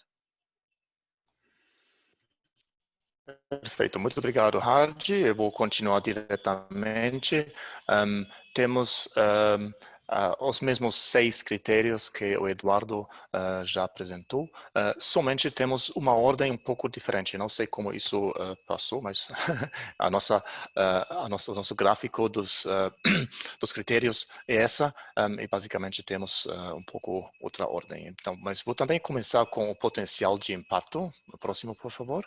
Perfeito, muito obrigado, Hardy. Eu vou continuar diretamente. Temos os mesmos 6 critérios que o Eduardo já apresentou. Somente temos uma ordem um pouco diferente. Não sei como isso passou, mas o nosso gráfico dos critérios é essa. E basicamente temos um pouco outra ordem. Então, mas vou também começar com o potencial de impacto. O próximo, por favor.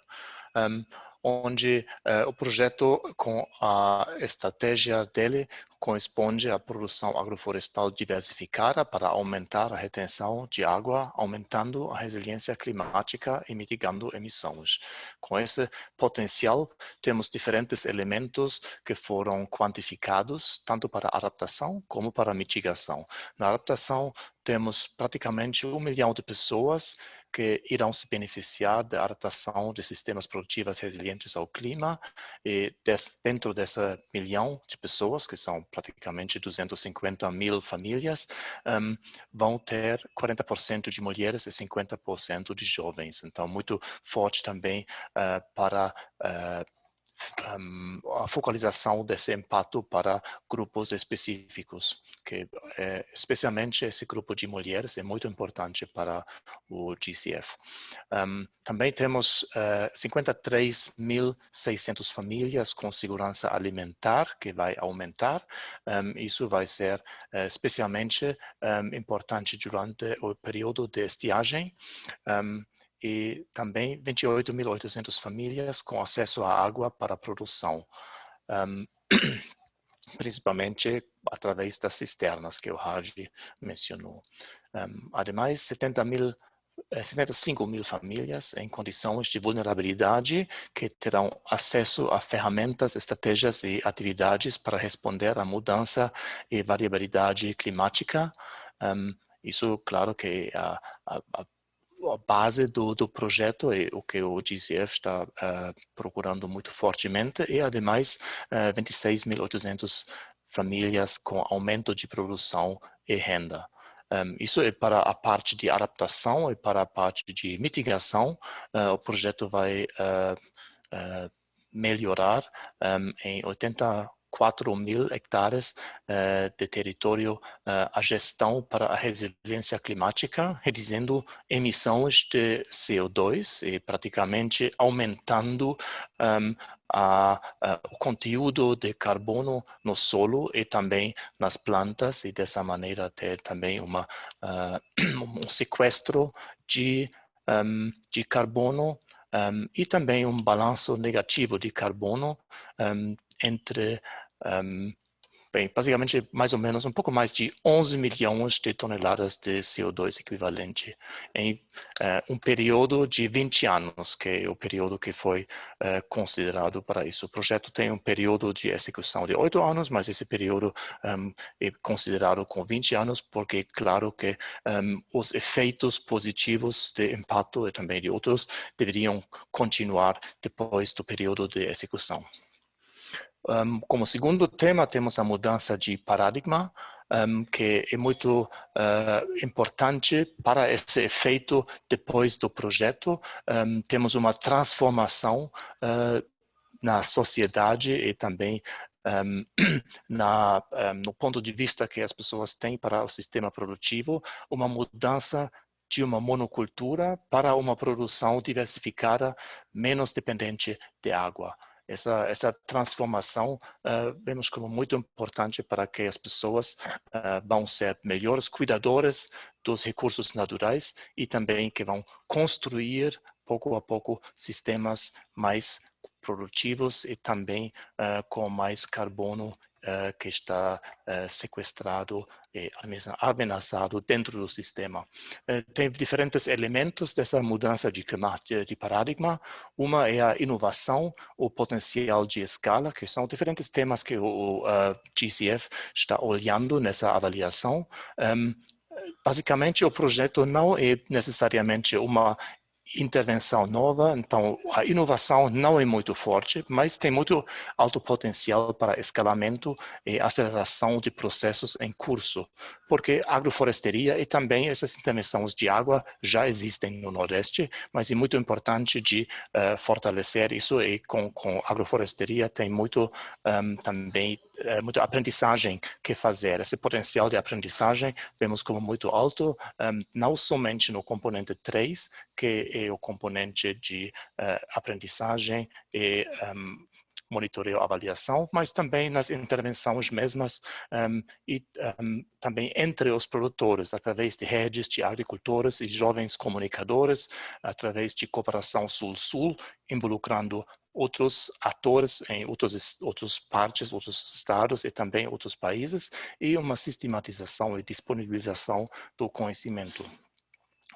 onde o projeto, com a estratégia dele, corresponde à produção agroflorestal diversificada para aumentar a retenção de água, aumentando a resiliência climática e mitigando emissões. Com esse potencial, temos diferentes elementos que foram quantificados, tanto para adaptação como para mitigação. Na adaptação, temos praticamente 1 milhão de pessoas que irão se beneficiar da adaptação de sistemas produtivos resilientes ao clima, e dentro dessa 1 milhão de pessoas, que são praticamente 250 mil famílias, vão ter 40% de mulheres e 50% de jovens. Então, muito forte também para a focalização desse impacto para grupos específicos, que especialmente esse grupo de mulheres é muito importante para o GCF. Também temos 53.600 famílias com segurança alimentar, que vai aumentar. Isso vai ser especialmente importante durante o período de estiagem. E também 28.800 famílias com acesso à água para a produção, principalmente através das cisternas que o Haji mencionou. Ademais, 75 mil famílias em condições de vulnerabilidade que terão acesso a ferramentas, estratégias e atividades para responder à mudança e variabilidade climática. Isso, claro, que a base do projeto é o que o GCF está procurando muito fortemente, e ademais 26.800 famílias com aumento de produção e renda. Isso é para a parte de adaptação e para a parte de mitigação. O projeto vai melhorar em 84.000 hectares de território a gestão para a resiliência climática, reduzindo emissões de CO2 e praticamente aumentando o conteúdo de carbono no solo e também nas plantas, e dessa maneira ter também um sequestro de carbono e também um balanço negativo de carbono entre, basicamente, mais ou menos um pouco mais de 11 milhões de toneladas de CO2 equivalente em um período de 20 anos, que é o período que foi considerado para isso. O projeto tem um período de execução de 8 anos, mas esse período é considerado com 20 anos, porque, claro, que os efeitos positivos de impacto e também de outros deveriam continuar depois do período de execução. Como segundo tema, temos a mudança de paradigma, que é muito importante para esse efeito depois do projeto. Temos uma transformação na sociedade e também no ponto de vista que as pessoas têm para o sistema produtivo, uma mudança de uma monocultura para uma produção diversificada, menos dependente de água. Essa transformação vemos como muito importante para que as pessoas vão ser melhores cuidadores dos recursos naturais e também que vão construir, pouco a pouco, sistemas mais produtivos e também com mais carbono que está sequestrado e armazenado dentro do sistema. Tem diferentes elementos dessa mudança de paradigma. Uma é a inovação, o potencial de escala, que são diferentes temas que o GCF está olhando nessa avaliação. Basicamente, o projeto não é necessariamente uma intervenção nova, então a inovação não é muito forte, mas tem muito alto potencial para escalamento e aceleração de processos em curso, porque a agroflorestaria e também essas intervenções de água já existem no Nordeste, mas é muito importante de fortalecer isso, e com a agroflorestaria tem muito também muita aprendizagem que fazer. Esse potencial de aprendizagem vemos como muito alto, não somente no componente 3, que é o componente de aprendizagem e monitoreio e avaliação, mas também nas intervenções mesmas e também entre os produtores, através de redes de agricultores e jovens comunicadores, através de cooperação sul-sul, involucrando outros atores em outras partes, outros estados e também outros países, e uma sistematização e disponibilização do conhecimento.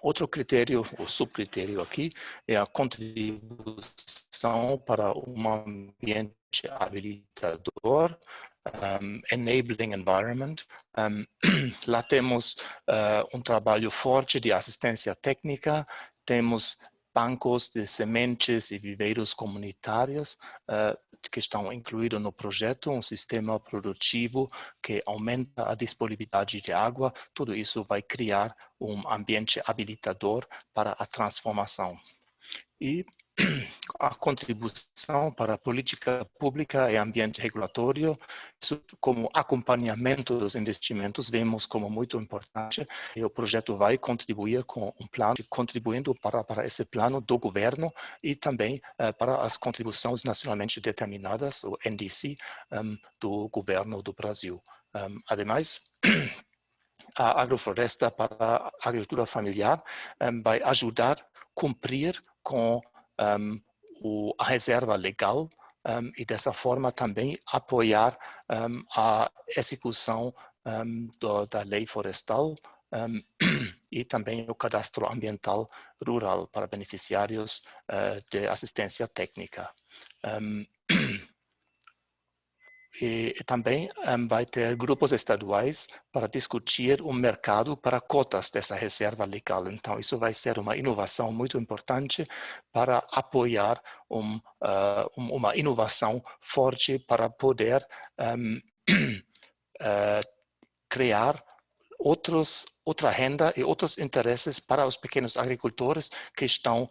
Outro critério, ou subcritério aqui, é a contribuição para um ambiente habilitador, enabling environment. Lá temos um trabalho forte de assistência técnica, temos bancos de sementes e viveiros comunitários que estão incluídos no projeto, um sistema produtivo que aumenta a disponibilidade de água. Tudo isso vai criar um ambiente habilitador para a transformação. E a contribuição para a política pública e ambiente regulatório, isso como acompanhamento dos investimentos, vemos como muito importante, e o projeto vai contribuir com um plano, contribuindo para esse plano do governo e também para as contribuições nacionalmente determinadas, o NDC, do governo do Brasil. Ademais, a agrofloresta para a agricultura familiar vai ajudar a cumprir com a reserva legal e dessa forma também apoiar a execução da lei florestal e também o cadastro ambiental rural para beneficiários de assistência técnica. E também vai ter grupos estaduais para discutir o mercado para cotas dessa reserva legal. Então, isso vai ser uma inovação muito importante para apoiar uma inovação forte para poder criar outra renda e outros interesses para os pequenos agricultores que estão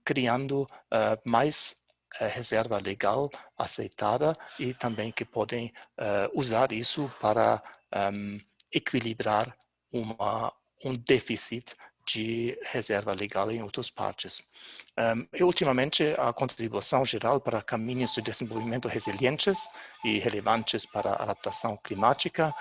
criando mais reserva legal aceitada e também que podem usar isso para equilibrar um déficit de reserva legal em outras partes. E, ultimamente, a contribuição geral para caminhos de desenvolvimento resilientes e relevantes para a adaptação climática,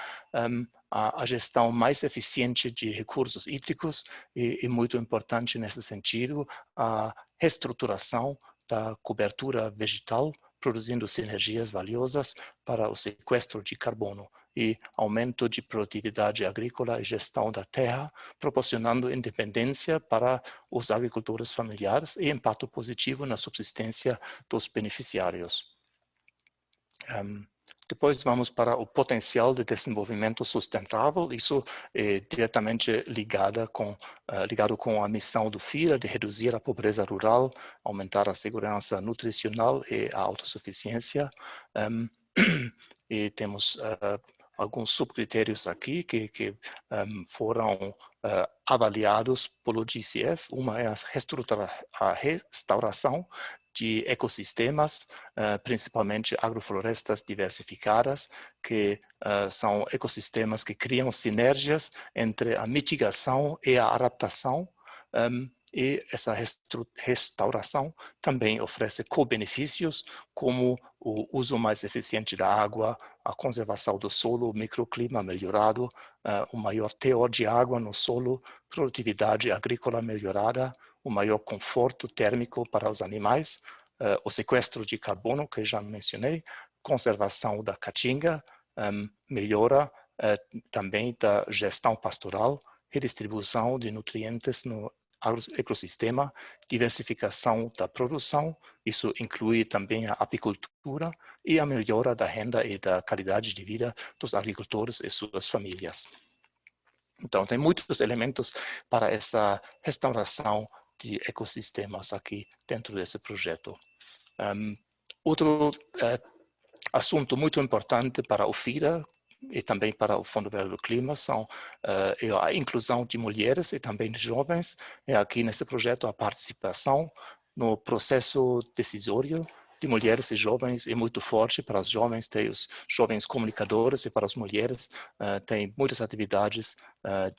a gestão mais eficiente de recursos hídricos e muito importante nesse sentido, a reestruturação da cobertura vegetal, produzindo sinergias valiosas para o sequestro de carbono e aumento de produtividade agrícola e gestão da terra, proporcionando independência para os agricultores familiares e impacto positivo na subsistência dos beneficiários. Depois vamos para o potencial de desenvolvimento sustentável. Isso é diretamente ligado com a missão do FIDA de reduzir a pobreza rural, aumentar a segurança nutricional e a autossuficiência. E temos alguns subcritérios aqui que foram avaliados pelo GCF. Uma é a restauração de ecossistemas, principalmente agroflorestas diversificadas, que são ecossistemas que criam sinergias entre a mitigação e a adaptação, e essa restauração também oferece co-benefícios, como o uso mais eficiente da água, a conservação do solo, o microclima melhorado, o maior teor de água no solo, produtividade agrícola melhorada, o maior conforto térmico para os animais, o sequestro de carbono, que já mencionei, conservação da caatinga, melhora também da gestão pastoral, redistribuição de nutrientes no ecossistema, diversificação da produção, isso inclui também a apicultura e a melhora da renda e da qualidade de vida dos agricultores e suas famílias. Então, tem muitos elementos para essa restauração de ecossistemas aqui dentro desse projeto. Outro assunto muito importante para o FIDA e também para o Fundo Verde do Clima são a inclusão de mulheres e também de jovens. E aqui nesse projeto a participação no processo decisório de mulheres e jovens é muito forte. Para os jovens, tem os jovens comunicadores, e para as mulheres tem muitas atividades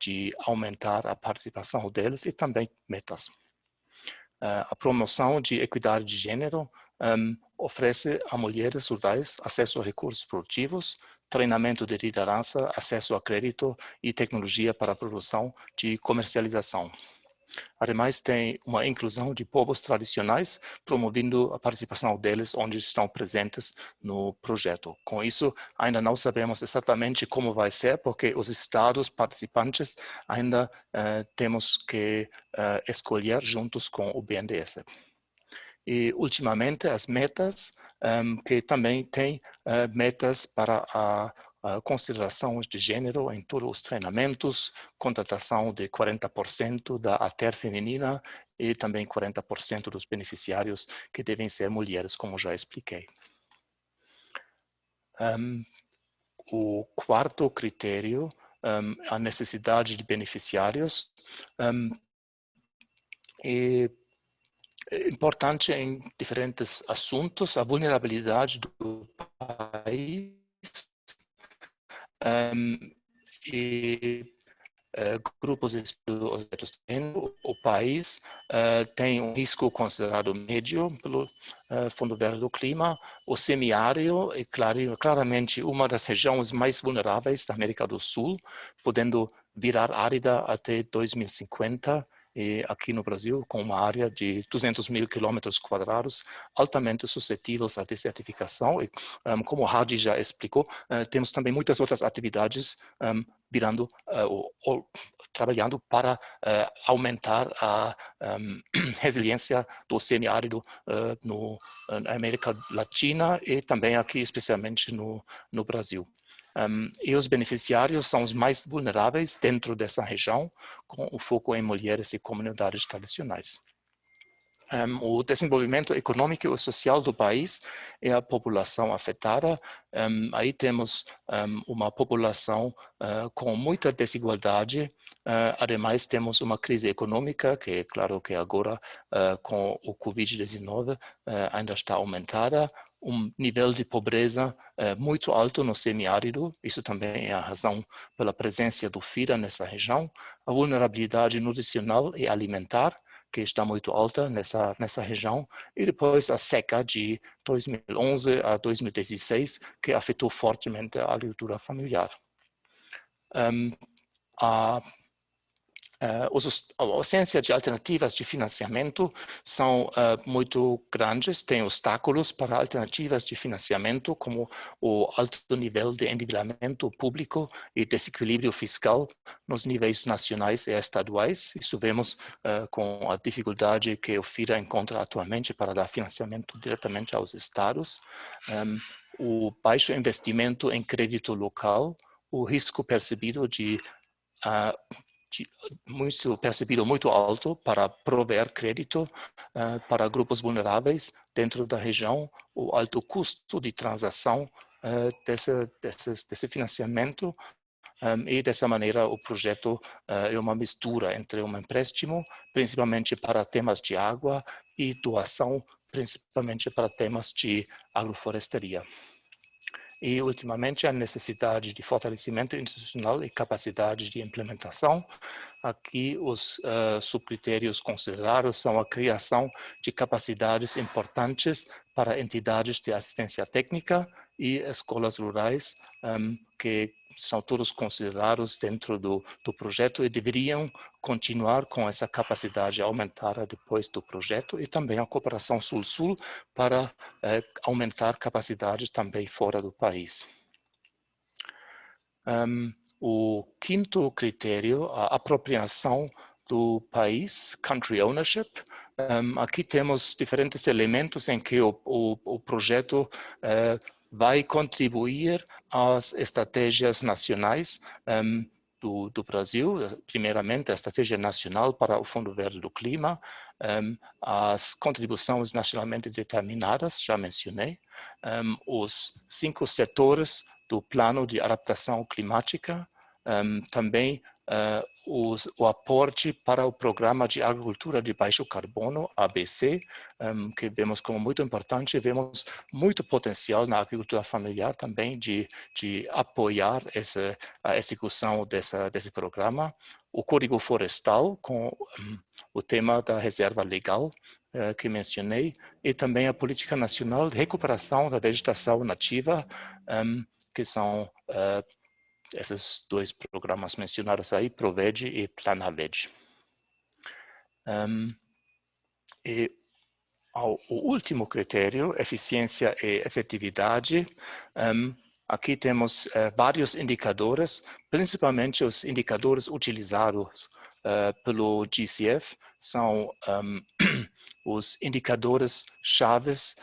de aumentar a participação deles e também metas. A promoção de equidade de gênero oferece a mulheres rurais acesso a recursos produtivos, treinamento de liderança, acesso a crédito e tecnologia para a produção de comercialização. Ademais, tem uma inclusão de povos tradicionais, promovendo a participação deles onde estão presentes no projeto. Com isso, ainda não sabemos exatamente como vai ser, porque os estados participantes ainda temos que escolher juntos com o BNDES. E, ultimamente, as metas, que também tem metas para a considerações de gênero em todos os treinamentos, contratação de 40% da ATER feminina e também 40% dos beneficiários que devem ser mulheres, como já expliquei. O quarto critério, a necessidade de beneficiários, é importante em diferentes assuntos, a vulnerabilidade do país, e grupos excluídos. O país tem um risco considerado médio pelo Fundo Verde do Clima. O semiárido é claramente uma das regiões mais vulneráveis da América do Sul, podendo virar árida até 2050. E aqui no Brasil, com uma área de 200 mil quilômetros quadrados, altamente suscetíveis à desertificação. E, como o Hadi já explicou, temos também muitas outras atividades trabalhando para aumentar a resiliência do semiárido na América Latina e também aqui, especialmente no Brasil. E os beneficiários são os mais vulneráveis dentro dessa região, com o foco em mulheres e comunidades tradicionais. O desenvolvimento econômico e social do país e a população afetada. Aí temos uma população com muita desigualdade. Ademais, temos uma crise econômica, que é claro que agora, com o Covid-19, ainda está aumentada. Um nível de pobreza muito alto no semiárido, isso também é a razão pela presença do FIDA nessa região. A vulnerabilidade nutricional e alimentar, que está muito alta nessa região, e depois a seca de 2011 a 2016, que afetou fortemente a agricultura familiar. A ausência de alternativas de financiamento são muito grandes, tem obstáculos para alternativas de financiamento, como o alto nível de endividamento público e desequilíbrio fiscal nos níveis nacionais e estaduais. Isso vemos com a dificuldade que o FIDA encontra atualmente para dar financiamento diretamente aos estados. O baixo investimento em crédito local, o risco percebido muito alto para prover crédito para grupos vulneráveis dentro da região, o alto custo de transação desse financiamento, e dessa maneira o projeto é uma mistura entre um empréstimo, principalmente para temas de água, e doação, principalmente para temas de agroflorestaria. E, ultimamente, a necessidade de fortalecimento institucional e capacidade de implementação. Aqui, os subcritérios considerados são a criação de capacidades importantes para entidades de assistência técnica e escolas rurais, que são todos considerados dentro do projeto e deveriam continuar com essa capacidade aumentada depois do projeto, e também a cooperação Sul-Sul para aumentar capacidades também fora do país. O quinto critério, a apropriação do país, country ownership. Aqui temos diferentes elementos em que o projeto vai contribuir às estratégias nacionais do Brasil. Primeiramente, a estratégia nacional para o Fundo Verde do Clima, as contribuições nacionalmente determinadas, já mencionei, os 5 setores do Plano de Adaptação Climática, também o aporte para o Programa de Agricultura de Baixo Carbono, ABC, que vemos como muito importante. Vemos muito potencial na agricultura familiar também de apoiar a execução desse programa. O Código Florestal, com o tema da reserva legal, que mencionei, e também a Política Nacional de Recuperação da Vegetação Nativa, que são esses 2 programas mencionados aí, ProVeg e PlanAVeg. E o último critério, eficiência e efetividade, aqui temos vários indicadores, principalmente os indicadores utilizados pelo GCF, são os indicadores chaves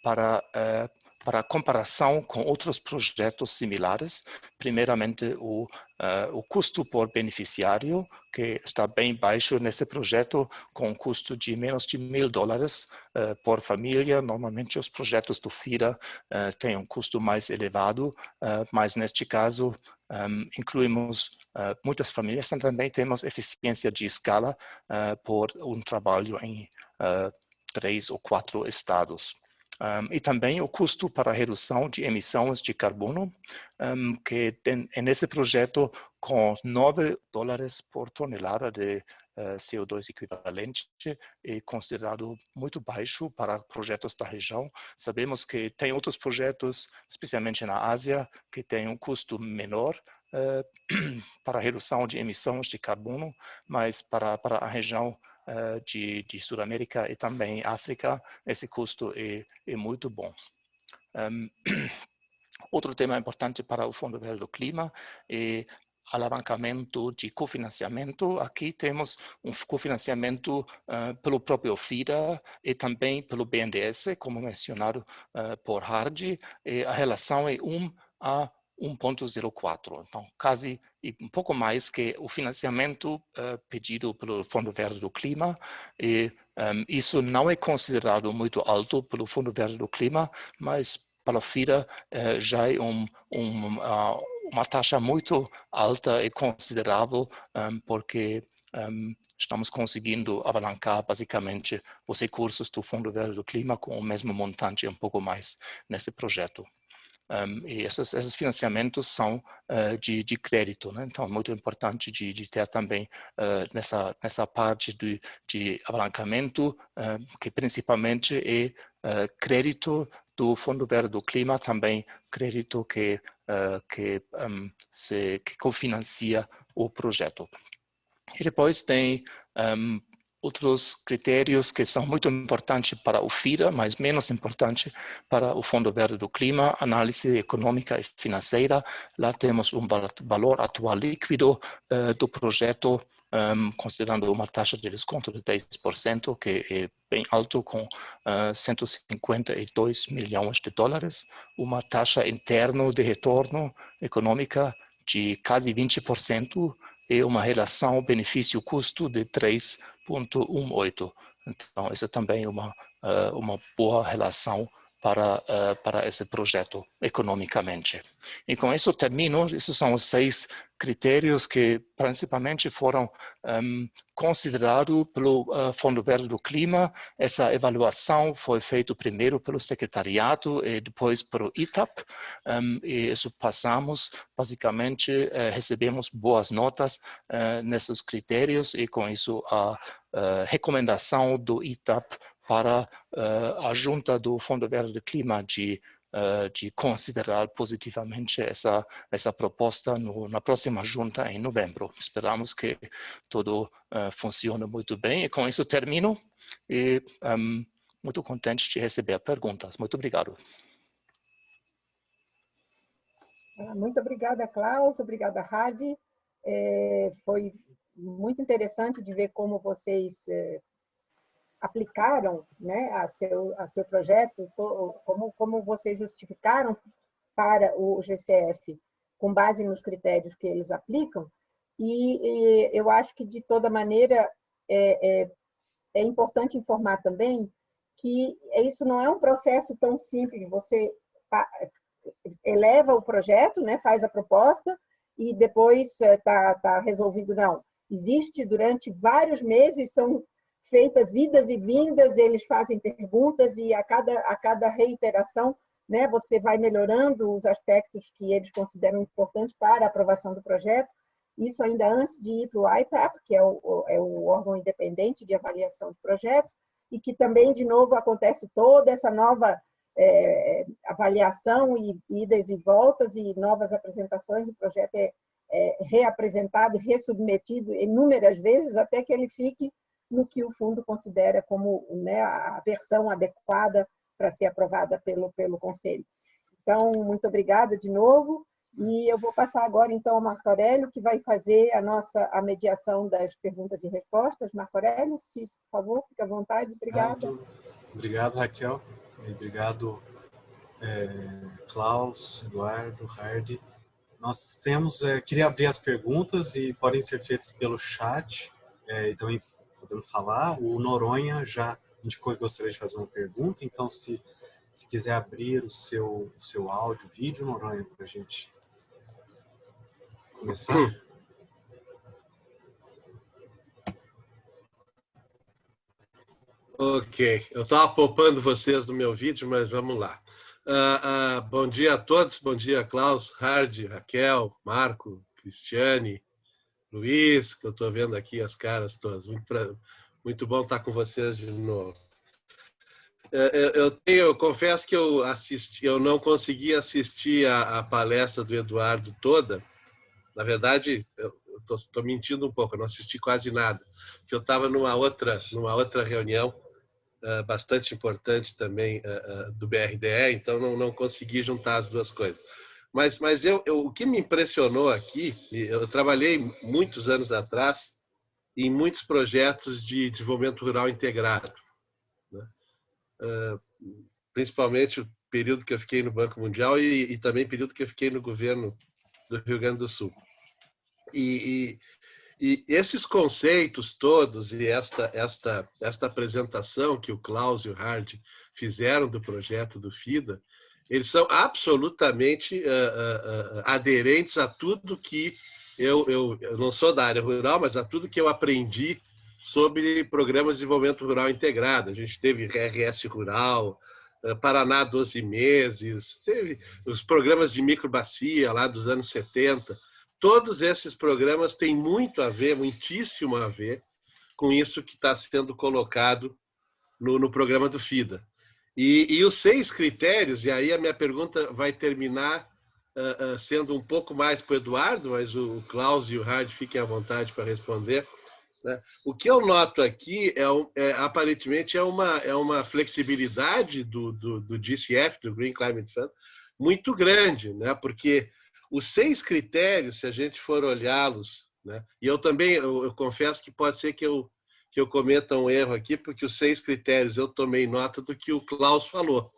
para comparação com outros projetos similares. Primeiramente, o custo por beneficiário, que está bem baixo nesse projeto, com um custo de menos de $1.000 por família. Normalmente, os projetos do FIDA têm um custo mais elevado, mas neste caso, incluímos muitas famílias e também temos eficiência de escala por um trabalho em 3 ou 4 estados. E também o custo para a redução de emissões de carbono, que nesse projeto, com $9 por tonelada de CO2 equivalente, é considerado muito baixo para projetos da região. Sabemos que tem outros projetos, especialmente na Ásia, que têm um custo menor para a redução de emissões de carbono, mas para a região de Sudamérica e também África, esse custo é muito bom. Outro tema importante para o Fundo Verde do Clima é alavancamento de cofinanciamento. Aqui temos um cofinanciamento pelo próprio FIDA e também pelo BNDES, como mencionado por Hardy. A relação é 1 a 1,04. Então, quase um pouco mais que o financiamento pedido pelo Fundo Verde do Clima. E isso não é considerado muito alto pelo Fundo Verde do Clima, mas para o FIDA já é uma taxa muito alta e considerável, porque estamos conseguindo alavancar basicamente os recursos do Fundo Verde do Clima com o mesmo montante, um pouco mais nesse projeto. E esses financiamentos são de crédito, né? Então, é muito importante de ter também nessa parte de alavancamento, que principalmente é crédito do Fundo Verde do Clima, também crédito que cofinancia o projeto. E depois tem outros critérios que são muito importantes para o FIDA, mas menos importante para o Fundo Verde do Clima, análise econômica e financeira. Lá temos um valor atual líquido do projeto, considerando uma taxa de desconto de 10%, que é bem alto, com $152 milhões, uma taxa interna de retorno econômica de quase 20%, e uma relação benefício-custo de 3,18. Então, isso também é uma boa relação para esse projeto economicamente. E com isso termino. Esses são os 6 critérios que principalmente foram considerados pelo Fundo Verde do Clima. Essa avaliação foi feita primeiro pelo secretariado e depois pelo ITAP. E isso passamos, basicamente, recebemos boas notas nesses critérios, e com isso a recomendação do ITAP para a junta do Fundo Verde do Clima de considerar positivamente essa proposta na próxima junta em novembro. Esperamos que tudo funcione muito bem, e com isso termino, e muito contente de receber perguntas. Muito obrigado. Muito obrigada, Klaus. Obrigada, Hardy. Foi muito interessante de ver como vocês aplicaram, né, a seu projeto, como vocês justificaram para o GCF com base nos critérios que eles aplicam. E eu acho que, de toda maneira, é importante informar também que isso não é um processo tão simples. Você eleva o projeto, né, faz a proposta e depois está resolvido. Não. Existe durante vários meses, são feitas idas e vindas, eles fazem perguntas, e a cada reiteração, né, você vai melhorando os aspectos que eles consideram importantes para a aprovação do projeto. Isso ainda antes de ir para o ITAP, que é o órgão independente de avaliação de projetos, e que também, de novo, acontece toda essa nova avaliação e idas e voltas e novas apresentações. O projeto é reapresentado, ressubmetido inúmeras vezes, até que ele fique no que o fundo considera como, né, a versão adequada para ser aprovada pelo Conselho. Então, muito obrigada de novo. E eu vou passar agora, então, ao Marco Aurélio, que vai fazer a mediação das perguntas e respostas. Marco Aurélio, se, por favor, fique à vontade. Obrigada. Obrigado, Raquel. Obrigado, Klaus, Eduardo, Hardy. Nós temos... queria abrir as perguntas e podem ser feitas pelo chat. E também podendo falar. O Noronha já indicou que gostaria de fazer uma pergunta. Então, se quiser abrir o seu áudio, vídeo, Noronha, para a gente começar. Ok, eu estava poupando vocês do meu vídeo, mas vamos lá. Bom dia a todos, bom dia, Klaus, Hardy, Raquel, Marco, Cristiane, Luiz, que eu estou vendo aqui as caras todas. Muito bom estar com vocês de novo. Eu confesso que eu não consegui assistir a palestra do Eduardo toda. Na verdade, eu estou mentindo um pouco, eu não assisti quase nada, porque eu estava numa outra reunião bastante importante também do BRDE, então não consegui juntar as duas coisas. Mas o que me impressionou aqui, eu trabalhei muitos anos atrás em muitos projetos de desenvolvimento rural integrado, né? Principalmente o período que eu fiquei no Banco Mundial e também o período que eu fiquei no governo do Rio Grande do Sul. E esses conceitos todos e esta apresentação que o Klaus e o Hardy fizeram do projeto do FIDA, eles são absolutamente aderentes a tudo que eu não sou da área rural, mas a tudo que eu aprendi sobre programas de desenvolvimento rural integrado. A gente teve RS Rural, Paraná 12 meses, teve os programas de microbacia lá dos anos 70. Todos esses programas têm muito a ver, muitíssimo a ver, com isso que está sendo colocado no programa do FIDA. E os 6 critérios, e aí a minha pergunta vai terminar sendo um pouco mais para o Eduardo, mas o Klaus e o Hardy fiquem à vontade para responder, né? O que eu noto aqui aparentemente é uma flexibilidade do GCF, do Green Climate Fund, muito grande, né? Porque os 6 critérios, se a gente for olhá-los, né? E eu também, eu confesso que pode ser que eu cometa um erro aqui, porque os 6 critérios eu tomei nota do que o Klaus falou,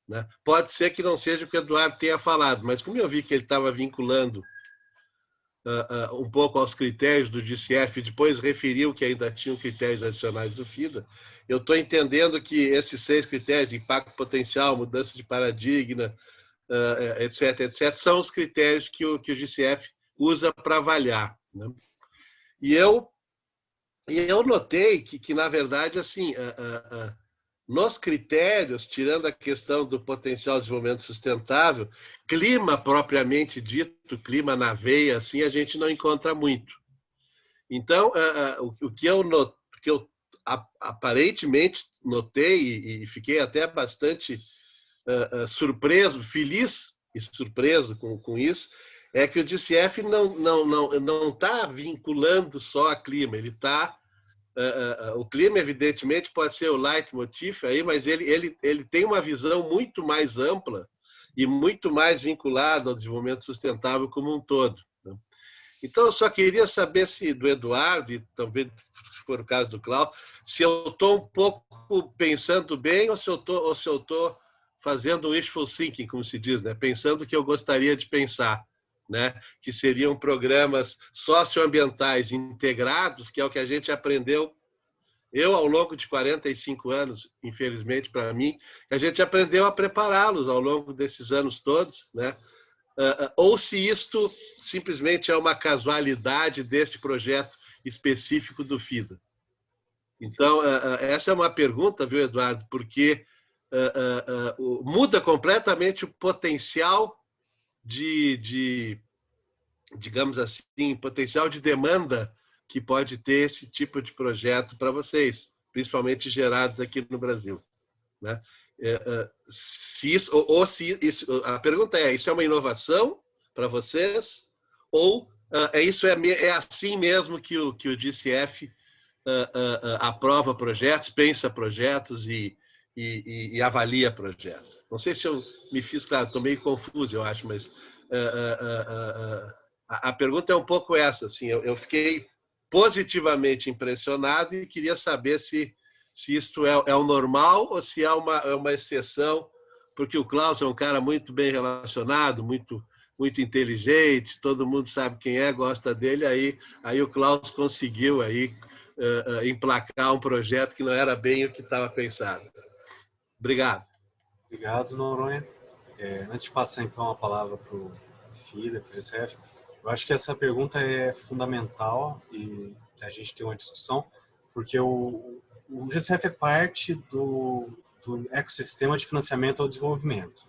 né? Pode ser que não seja o que o Eduardo tenha falado, mas como eu vi que ele estava vinculando um pouco aos critérios do GCF, e depois referiu que ainda tinham critérios adicionais do FIDA, eu estou entendendo que esses 6 critérios, impacto potencial, mudança de paradigma, etc., são os critérios que o GCF usa para avaliar, né? E eu notei que na verdade, assim, nos critérios, tirando a questão do potencial de desenvolvimento sustentável, clima propriamente dito, clima na veia, assim, a gente não encontra muito. Então, o que eu aparentemente notei, e fiquei até bastante surpreso, feliz e surpreso com isso, é que o GCF não está vinculando só a clima, ele está... o clima, evidentemente, pode ser o leitmotiv aí, mas ele tem uma visão muito mais ampla e muito mais vinculada ao desenvolvimento sustentável como um todo, né? Então, eu só queria saber se do Eduardo, e também, se for o caso do Klaus, se eu estou um pouco pensando bem ou se eu estou fazendo wishful thinking, como se diz, né? Pensando o que eu gostaria de pensar, né? Que seriam programas socioambientais integrados, que é o que a gente aprendeu, eu ao longo de 45 anos, infelizmente para mim, a gente aprendeu a prepará-los ao longo desses anos todos, né? Ou se isto simplesmente é uma casualidade deste projeto específico do FIDA. Então, essa é uma pergunta, viu, Eduardo, porque muda completamente o potencial digamos assim, potencial de demanda que pode ter esse tipo de projeto para vocês, principalmente gerados aqui no Brasil, né? A pergunta é, isso é uma inovação para vocês? Ou isso é assim mesmo que o GCF aprova projetos, pensa projetos e avalia projetos. Não sei se eu me fiz claro, estou meio confuso, eu acho, mas a pergunta é um pouco essa. Assim, eu fiquei positivamente impressionado e queria saber se isto é o normal ou se é uma exceção, porque o Klaus é um cara muito bem relacionado, muito inteligente, todo mundo sabe quem é, gosta dele, aí o Klaus conseguiu aí emplacar um projeto que não era bem o que estava pensado. Obrigado. Obrigado, Noronha. Antes de passar então a palavra para o FIDA, para o GCF, eu acho que essa pergunta é fundamental e a gente tem uma discussão, porque o GCF é parte do ecossistema de financiamento ao desenvolvimento,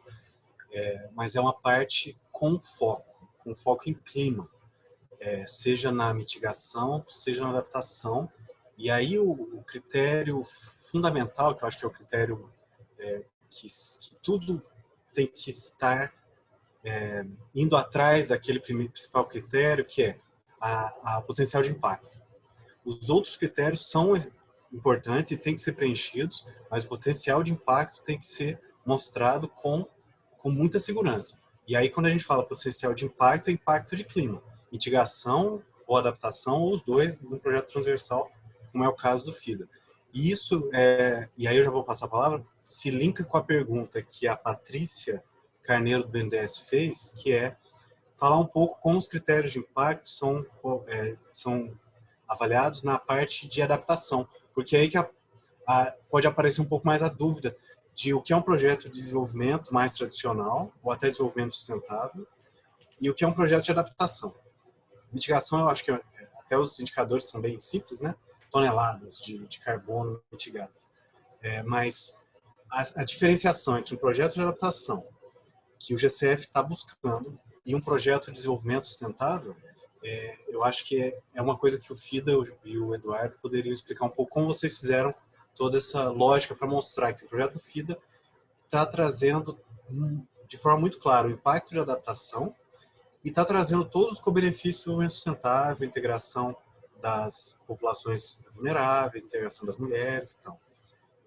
mas é uma parte com foco em clima, seja na mitigação, seja na adaptação. E aí o critério fundamental, que eu acho que é o critério que tudo tem que estar indo atrás daquele principal critério, que é a potencial de impacto. Os outros critérios são importantes e têm que ser preenchidos, mas o potencial de impacto tem que ser mostrado com muita segurança. E aí, quando a gente fala potencial de impacto, é impacto de clima, mitigação ou adaptação, ou os dois, num projeto transversal, como é o caso do FIDA. E isso, e aí eu já vou passar a palavra, se linka com a pergunta que a Patrícia Carneiro do BNDES fez, que é falar um pouco como os critérios de impacto são avaliados na parte de adaptação, porque aí que pode aparecer um pouco mais a dúvida de o que é um projeto de desenvolvimento mais tradicional, ou até desenvolvimento sustentável, e o que é um projeto de adaptação. Mitigação, eu acho que até os indicadores são bem simples, né? Toneladas de carbono mitigadas. Mas a diferenciação entre um projeto de adaptação, que o GCF está buscando, e um projeto de desenvolvimento sustentável, eu acho que é uma coisa que o FIDA e o Eduardo poderiam explicar um pouco como vocês fizeram toda essa lógica para mostrar que o projeto do FIDA está trazendo de forma muito clara o impacto de adaptação e está trazendo todos os co-benefícios do desenvolvimento sustentável, integração das populações vulneráveis, integração das mulheres e tal.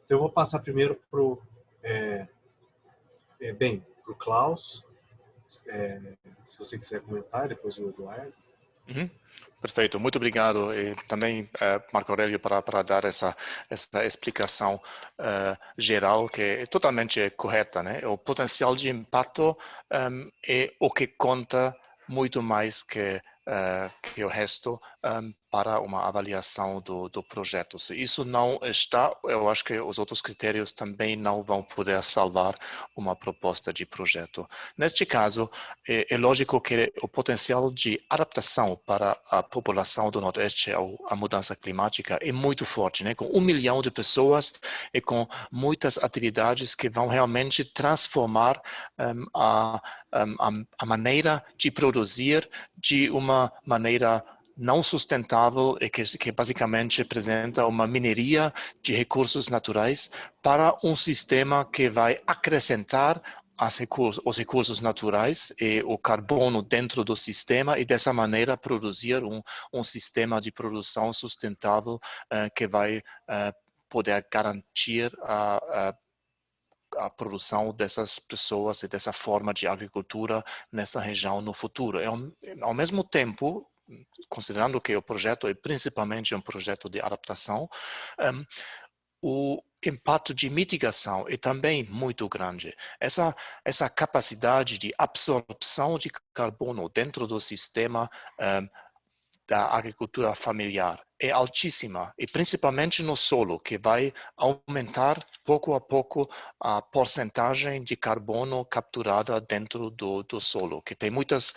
Então eu vou passar primeiro para o Klaus, se você quiser comentar, depois o Eduardo. Uhum. Perfeito, muito obrigado e também Marco Aurélio para dar essa explicação geral que é totalmente correta, né? O potencial de impacto é o que conta muito mais que o resto para uma avaliação do projeto. Se isso não está, eu acho que os outros critérios também não vão poder salvar uma proposta de projeto. Neste caso, é lógico que o potencial de adaptação para a população do Nordeste à mudança climática é muito forte, né? Com 1 milhão de pessoas e com muitas atividades que vão realmente transformar a maneira de produzir de uma maneira não sustentável e que basicamente representa uma mineria de recursos naturais para um sistema que vai acrescentar os recursos naturais e o carbono dentro do sistema e dessa maneira produzir um sistema de produção sustentável que vai poder garantir a produção dessas pessoas e dessa forma de agricultura nessa região no futuro. Ao mesmo tempo, considerando que o projeto é principalmente um projeto de adaptação, o impacto de mitigação é também muito grande. Essa capacidade de absorção de carbono dentro do sistema da agricultura familiar é altíssima, e principalmente no solo, que vai aumentar pouco a pouco a porcentagem de carbono capturada dentro do solo, que tem muitas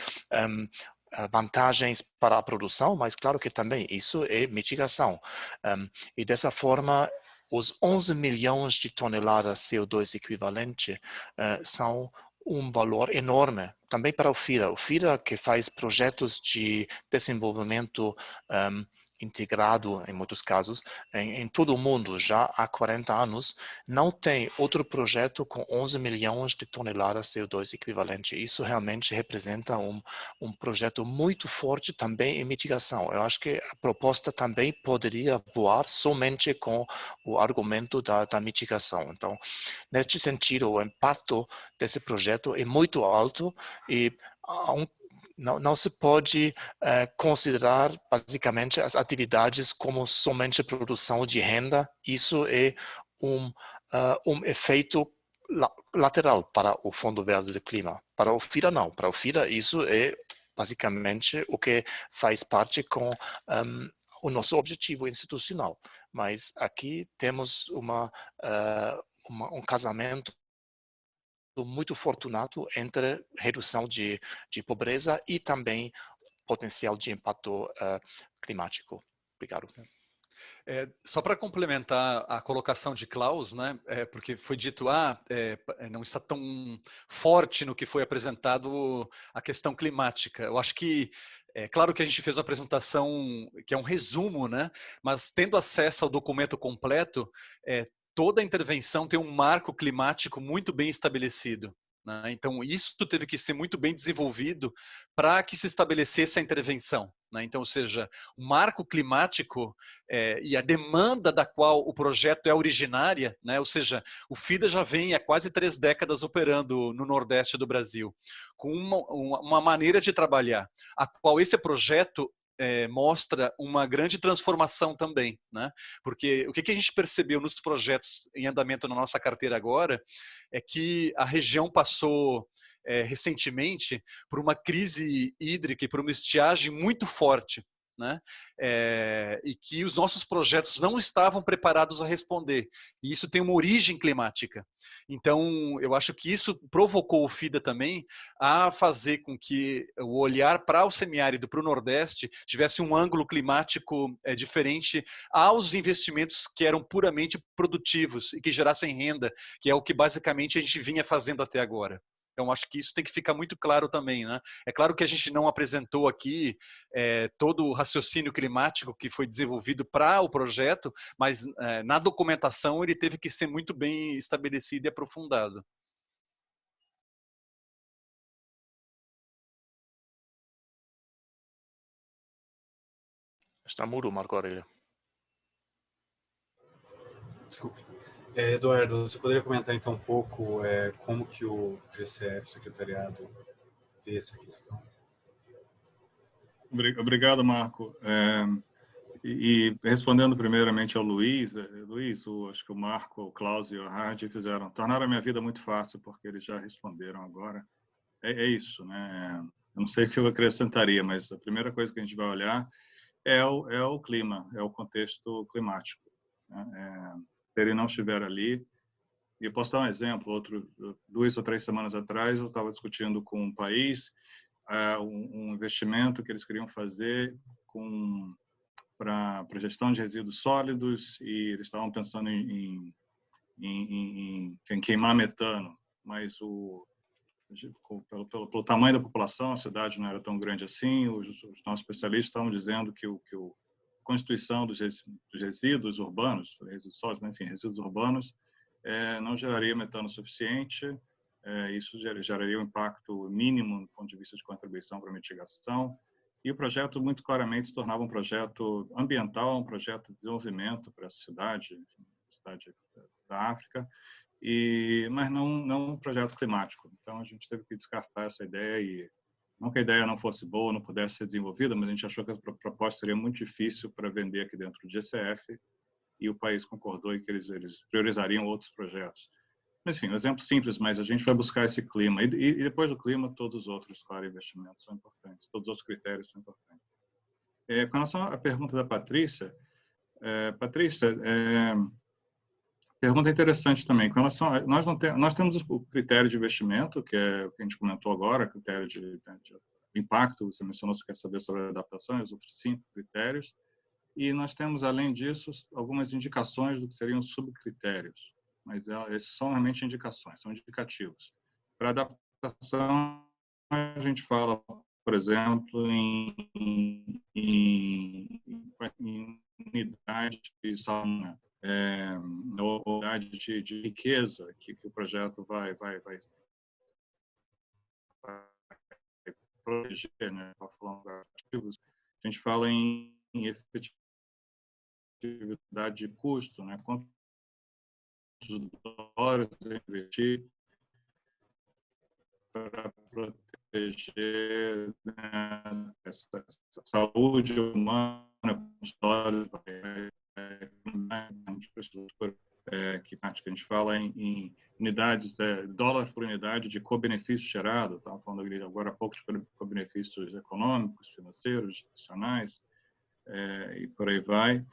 vantagens para a produção, mas claro que também isso é mitigação. E dessa forma, os 11 milhões de toneladas CO2 equivalente são um valor enorme também para o FIDA. O FIDA, que faz projetos de desenvolvimento integrado, em muitos casos, em todo o mundo, já há 40 anos, não tem outro projeto com 11 milhões de toneladas de CO2 equivalente. Isso realmente representa um projeto muito forte também em mitigação. Eu acho que a proposta também poderia voar somente com o argumento da mitigação. Então, neste sentido, o impacto desse projeto é muito alto e não se pode considerar basicamente as atividades como somente produção de renda. Isso é um efeito lateral para o Fundo Verde do Clima. Para o FIDA, não. Para o FIDA, isso é basicamente o que faz parte com o nosso objetivo institucional. Mas aqui temos um casamento muito fortunato entre redução de pobreza e também potencial de impacto climático. Obrigado. Só para complementar a colocação de Klaus, né, porque foi dito, não está tão forte no que foi apresentado a questão climática. Eu acho que, claro que a gente fez uma apresentação que é um resumo, né, mas tendo acesso ao documento completo, toda a intervenção tem um marco climático muito bem estabelecido. Né? Então, isso teve que ser muito bem desenvolvido para que se estabelecesse a intervenção. Né? Então, ou seja, o marco climático e a demanda da qual o projeto é originária, né? Ou seja, o FIDA já vem há quase 3 décadas operando no Nordeste do Brasil, com uma maneira de trabalhar, a qual esse projeto mostra uma grande transformação também, né? Porque o que a gente percebeu nos projetos em andamento na nossa carteira agora é que a região passou recentemente por uma crise hídrica e por uma estiagem muito forte, né? E que os nossos projetos não estavam preparados a responder. E isso tem uma origem climática. Então, eu acho que isso provocou o FIDA também a fazer com que o olhar para o semiárido, para o Nordeste, tivesse um ângulo climático diferente aos investimentos que eram puramente produtivos e que gerassem renda, que é o que basicamente a gente vinha fazendo até agora. Então, acho que isso tem que ficar muito claro também, né? É claro que a gente não apresentou aqui todo o raciocínio climático que foi desenvolvido para o projeto, mas na documentação ele teve que ser muito bem estabelecido e aprofundado. Está mudo, Marco Aurélio. Desculpe. Eduardo, você poderia comentar então um pouco como que o GCF, secretariado, vê essa questão? Obrigado, Marco. E respondendo primeiramente ao Luiz, acho que o Marco, o Klaus e o Hardy tornaram a minha vida muito fácil, porque eles já responderam agora. É isso, né? Eu não sei o que eu acrescentaria, mas a primeira coisa que a gente vai olhar é o clima, é o contexto climático. Né? Se ele não estiver ali, e eu posso dar um exemplo, 2 ou 3 semanas atrás eu estava discutindo com um país um investimento que eles queriam fazer para gestão de resíduos sólidos, e eles estavam pensando em queimar metano, mas pelo tamanho da população, a cidade não era tão grande assim. Os nossos especialistas estavam dizendo que a constituição dos resíduos urbanos, resíduos sólidos, enfim, resíduos urbanos, não geraria metano suficiente. Isso geraria um impacto mínimo do ponto de vista de contribuição para a mitigação. E o projeto, muito claramente, se tornava um projeto ambiental, um projeto de desenvolvimento para a cidade, enfim, cidade da África, mas não um projeto climático. Então, a gente teve que descartar essa ideia, e não que a ideia não fosse boa, não pudesse ser desenvolvida, mas a gente achou que a proposta seria muito difícil para vender aqui dentro do GCF, e o país concordou em que eles priorizariam outros projetos. Mas, enfim, um exemplo simples, mas a gente vai buscar esse clima. E depois do clima, todos os outros, claro, investimentos são importantes. Todos os outros critérios são importantes. Com relação à pergunta da Patrícia, pergunta interessante também. Com relação nós temos o critério de investimento, que é o que a gente comentou agora, critério de impacto. Você mencionou, você quer saber sobre a adaptação, e os outros 5 critérios. E nós temos, além disso, algumas indicações do que seriam subcritérios. Mas esses são realmente indicações, são indicativos. Para adaptação, a gente fala por exemplo, em unidade de saúde, ou unidade de riqueza que o projeto vai proteger, né? Falando de ativos, a gente fala em efetividade de custo, né? Quantos dólares investir para proteger, né, essa saúde humana, quantos dólares infraestrutura que a gente fala em unidades, dólar por unidade de co-benefício gerado, estava falando agora há pouco de co-benefícios econômicos, financeiros, institucionais, e por aí vai.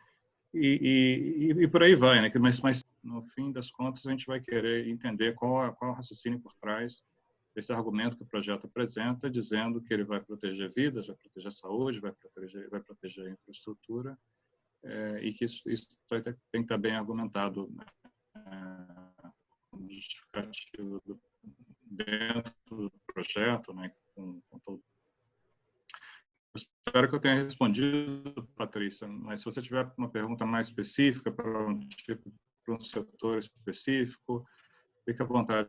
E por aí vai, né? Mas no fim das contas a gente vai querer entender qual é o raciocínio por trás desse argumento que o projeto apresenta, dizendo que ele vai proteger vidas, vai proteger a saúde, vai proteger a infraestrutura, e que isso tem que estar bem argumentado, né? Justificativo dentro do projeto, né? Com todo. Espero que eu tenha respondido, Patrícia, mas se você tiver uma pergunta mais específica para um setor específico, fique à vontade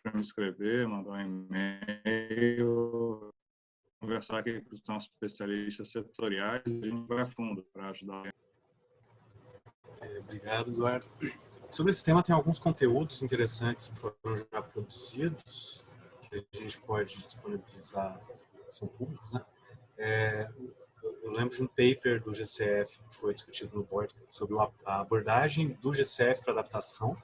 para me escrever, mandar um e-mail, conversar aqui com os nossos especialistas setoriais, e a gente vai a fundo para ajudar. Obrigado, Eduardo. Sobre esse tema, tem alguns conteúdos interessantes que foram já produzidos, que a gente pode disponibilizar, são públicos, né? Eu lembro de um paper do GCF que foi discutido no board sobre a abordagem do GCF para adaptação.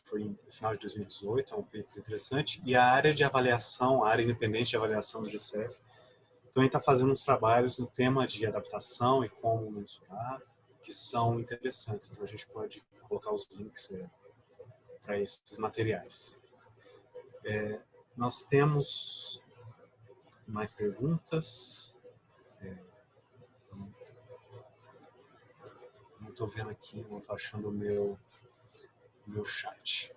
Foi no final de 2018, é um paper interessante. E a área de avaliação, a área independente de avaliação do GCF, também está fazendo uns trabalhos no tema de adaptação e como mensurar, que são interessantes. Então, a gente pode colocar os links para esses materiais. Nós temos mais perguntas. Não estou vendo aqui, não estou achando o meu chat.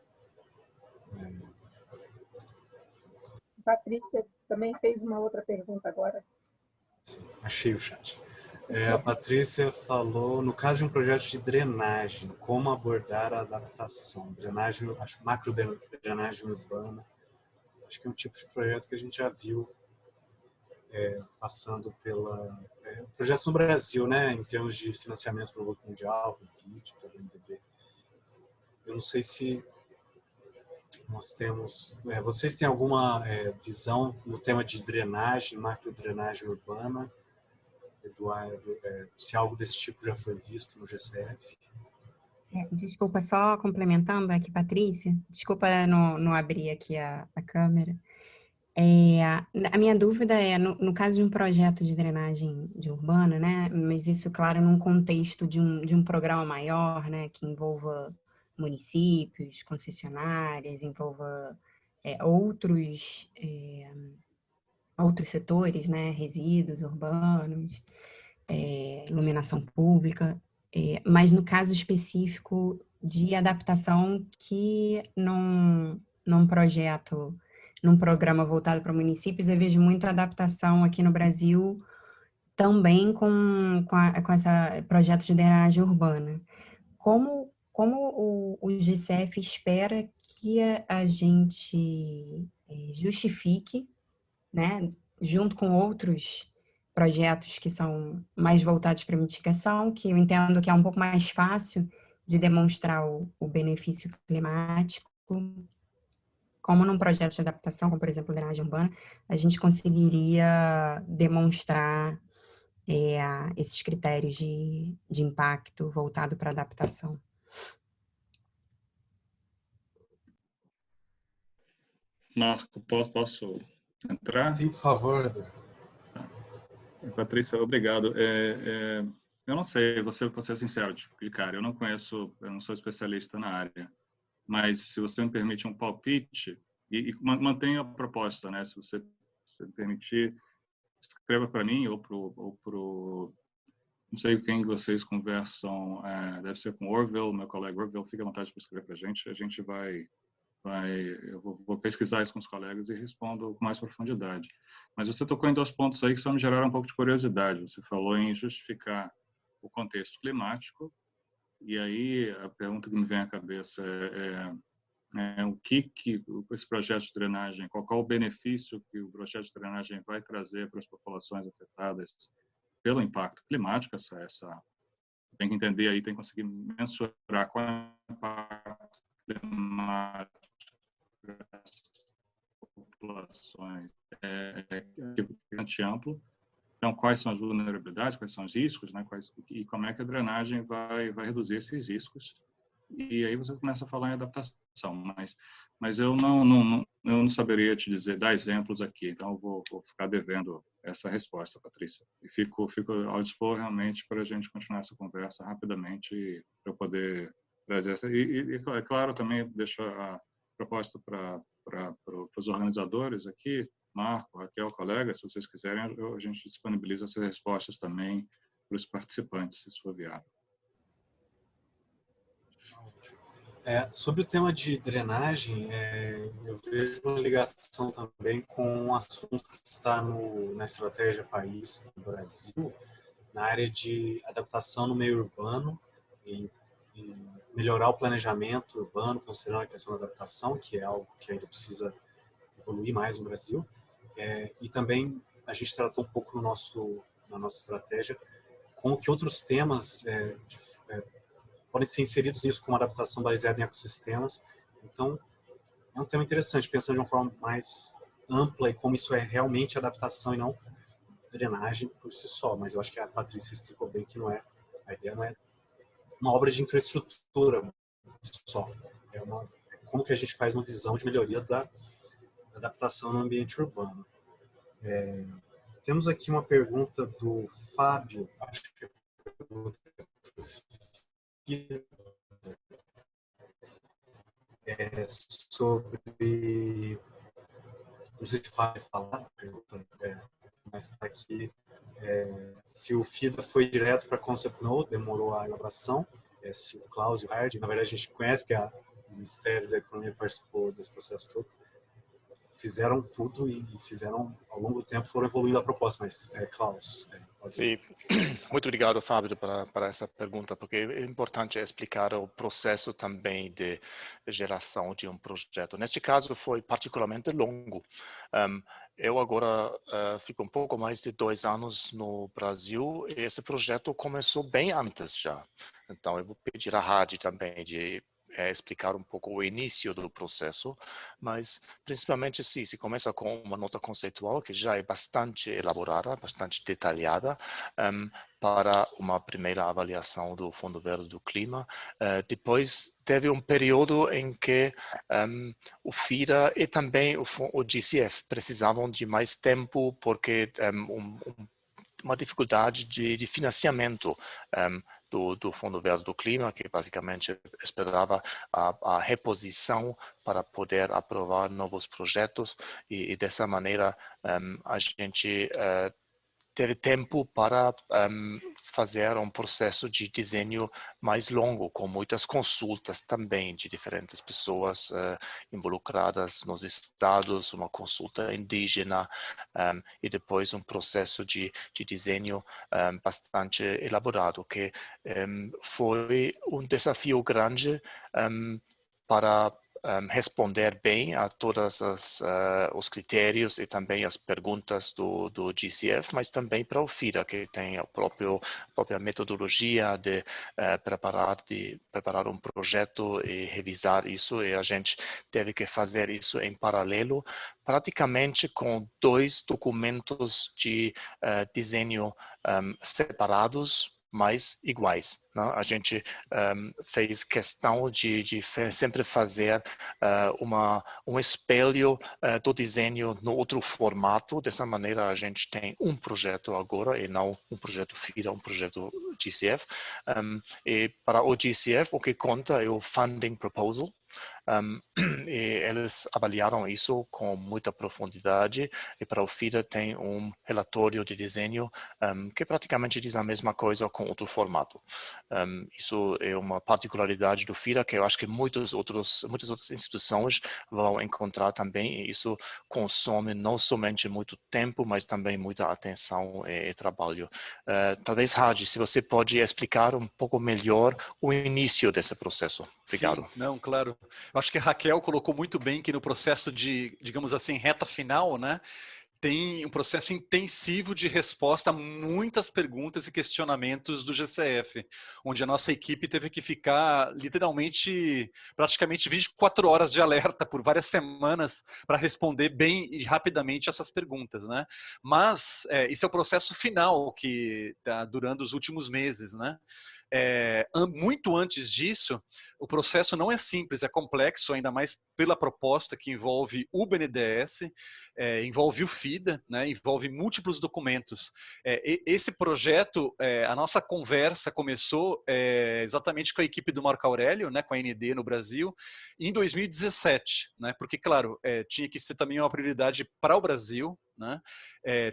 Patrícia também fez uma outra pergunta agora. Sim, achei o chat. A Patrícia falou, no caso de um projeto de drenagem, como abordar a adaptação? Drenagem, acho macro-drenagem urbana. Acho que é um tipo de projeto que a gente já viu passando pela projetos no Brasil, né, em termos de financiamento para o Banco Mundial, para o BID, para o MDB. Eu não sei se nós temos... vocês têm alguma visão no tema de drenagem, macro-drenagem urbana? Eduardo, se algo desse tipo já foi visto no GCF? Desculpa, só complementando aqui, Patrícia. Desculpa não abrir aqui a câmera. A minha dúvida é, no caso de um projeto de drenagem urbana, né, mas isso, claro, num contexto de um programa maior, né, que envolva municípios, concessionárias, envolva outros setores, né, resíduos urbanos, iluminação pública, mas no caso específico de adaptação que num projeto, num programa voltado para municípios, eu vejo muito adaptação aqui no Brasil também com esse projeto de drenagem urbana. Como o GCF espera que a gente justifique, né, junto com outros projetos que são mais voltados para mitigação, que eu entendo que é um pouco mais fácil de demonstrar o benefício climático, como num projeto de adaptação, como por exemplo a drenagem urbana, a gente conseguiria demonstrar esses critérios de impacto voltado para adaptação. Marco, posso entrar? Sim, por favor. Patrícia, obrigado. Eu não sei, vou ser sincero de cara, eu não sou especialista na área, mas se você me permite um palpite, e mantenha a proposta, né? Se você me permitir, escreva para mim ou pro não sei quem vocês conversam, deve ser com o Orville, meu colega Orville, fique à vontade para escrever para a gente vai eu vou pesquisar isso com os colegas e respondo com mais profundidade. Mas você tocou em 2 pontos aí que só me geraram um pouco de curiosidade. Você falou em justificar o contexto climático, e aí a pergunta que me vem à cabeça o que esse projeto de drenagem, qual é o benefício que o projeto de drenagem vai trazer para as populações afetadas pelo impacto climático. Tem que entender aí, tem que conseguir mensurar qual é o impacto climático das populações. É bastante amplo. Então, quais são as vulnerabilidades, quais são os riscos, né? E como é que a drenagem vai reduzir esses riscos? E aí você começa a falar em adaptação, mas eu não saberia te dar exemplos aqui, então eu vou ficar devendo essa resposta, Patrícia. E fico ao dispor realmente para a gente continuar essa conversa rapidamente, para eu poder trazer essa. E é claro, também deixo a proposta para os organizadores aqui, Marco, Raquel, colegas, se vocês quiserem, a gente disponibiliza essas respostas também para os participantes, se for viável. Sobre o tema de drenagem, eu vejo uma ligação também com um assunto que está na estratégia país no Brasil, na área de adaptação no meio urbano e melhorar o planejamento urbano, considerando a questão da adaptação, que é algo que ainda precisa evoluir mais no Brasil. E também a gente tratou um pouco na nossa estratégia como que outros temas podem ser inseridos nisso, como adaptação baseada em ecossistemas. Então, é um tema interessante, pensando de uma forma mais ampla e como isso é realmente adaptação e não drenagem por si só. Mas eu acho que a Patrícia explicou bem que a ideia não é uma obra de infraestrutura só. É como que a gente faz uma visão de melhoria da adaptação no ambiente urbano. Temos aqui uma pergunta do Fábio, acho que é a pergunta sobre, não sei se vai falar a pergunta, mas está aqui, se o FIDA foi direto para Concept Node, demorou a elaboração, se o Klaus e o Hard, na verdade a gente conhece, porque o Ministério da Economia participou desse processo todo, fizeram tudo e ao longo do tempo, foram evoluindo a proposta, mas Klaus, pode ir. Sim, muito obrigado, Fábio, para essa pergunta, porque é importante explicar o processo também de geração de um projeto. Neste caso, foi particularmente longo. Eu agora fico um pouco mais de 2 anos no Brasil e esse projeto começou bem antes já. Então, eu vou pedir a Hadi também de explicar um pouco o início do processo, mas principalmente se começa com uma nota conceitual que já é bastante elaborada, bastante detalhada, para uma primeira avaliação do Fundo Verde do Clima. Depois teve um período em que o FIDA e também o GCF precisavam de mais tempo porque uma dificuldade de financiamento do Fundo Verde do Clima, que basicamente esperava a reposição para poder aprovar novos projetos e dessa maneira a gente teve tempo para fazer um processo de desenho mais longo, com muitas consultas também de diferentes pessoas involucradas nos estados, uma consulta indígena e depois um processo de desenho bastante elaborado, que foi um desafio grande para responder bem a todos os critérios e também as perguntas do GCF, mas também para o FIDA, que tem a própria metodologia de preparar um projeto e revisar isso, e a gente teve que fazer isso em paralelo, praticamente com 2 documentos de desenho separados, mas iguais. Né? A gente fez questão de sempre fazer um espelho do desenho no outro formato. Dessa maneira, a gente tem um projeto agora e não um projeto FIDA, um projeto GCF. E para o GCF, o que conta é o Funding Proposal. E eles avaliaram isso com muita profundidade, e para o FIDA tem um relatório de desenho que praticamente diz a mesma coisa com outro formato. Isso é uma particularidade do FIDA que eu acho que muitas outras instituições vão encontrar também, e isso consome não somente muito tempo, mas também muita atenção e trabalho. Talvez, Hadi, se você pode explicar um pouco melhor o início desse processo. Obrigado. Sim, não, claro. Eu acho que a Raquel colocou muito bem que no processo de, digamos assim, reta final, né, tem um processo intensivo de resposta a muitas perguntas e questionamentos do GCF, onde a nossa equipe teve que ficar literalmente, praticamente 24 horas de alerta por várias semanas para responder bem e rapidamente essas perguntas, né? Mas esse é o processo final que está durando os últimos meses, né? Muito antes disso, o processo não é simples, é complexo, ainda mais pela proposta que envolve o BNDES, envolve o FIDA, né, envolve múltiplos documentos. Esse projeto, a nossa conversa começou exatamente com a equipe do Marco Aurélio, né, com a AND no Brasil, em 2017, né, porque, claro, tinha que ser também uma prioridade para o Brasil, né?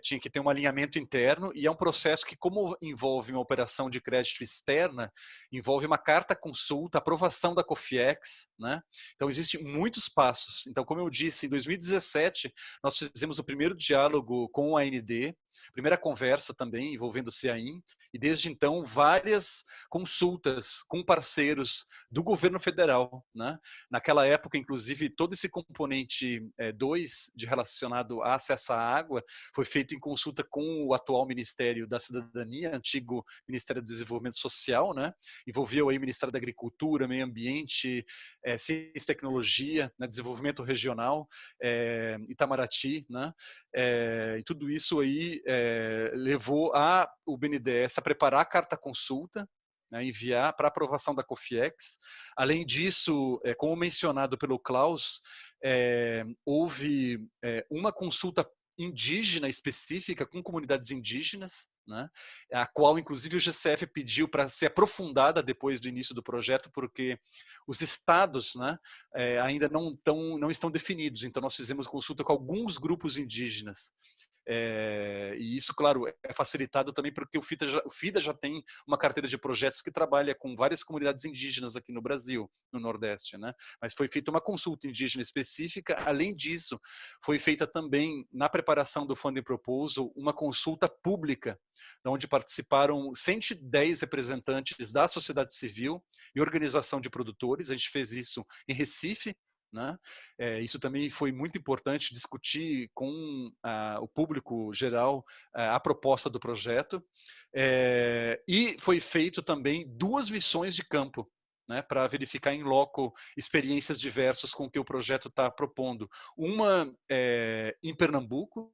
Tinha que ter um alinhamento interno, e é um processo que, como envolve uma operação de crédito externa, envolve uma carta consulta, aprovação da COFIEX, né? Então existem muitos passos. Então, como eu disse, em 2017 nós fizemos o primeiro diálogo com a AND, primeira conversa também envolvendo o CAIM, e desde então várias consultas com parceiros do governo federal, né? Naquela época, inclusive, todo esse componente 2 de relacionado a acesso à água foi feito em consulta com o atual Ministério da Cidadania, antigo Ministério do Desenvolvimento Social, né? Envolveu aí o Ministério da Agricultura, Meio Ambiente, Ciência e Tecnologia, né? Desenvolvimento Regional, Itamaraty, né? E tudo isso aí levou o BNDES a preparar a carta consulta, né, enviar para aprovação da COFIEX. Além disso, como mencionado pelo Klaus, houve uma consulta indígena específica com comunidades indígenas, né, a qual inclusive o GCF pediu para ser aprofundada depois do início do projeto, porque os estados, né, ainda não estão definidos. Então nós fizemos consulta com alguns grupos indígenas. E isso, claro, é facilitado também porque o FIDA já tem uma carteira de projetos que trabalha com várias comunidades indígenas aqui no Brasil, no Nordeste, né? Mas foi feita uma consulta indígena específica. Além disso, foi feita também, na preparação do Funding Proposal, uma consulta pública, onde participaram 110 representantes da sociedade civil e organização de produtores. A gente fez isso em Recife, né? Isso também foi muito importante, discutir com o público geral a proposta do projeto. E foi feito também 2 missões de campo, né, para verificar em loco experiências diversas com o que o projeto está propondo. Uma em Pernambuco,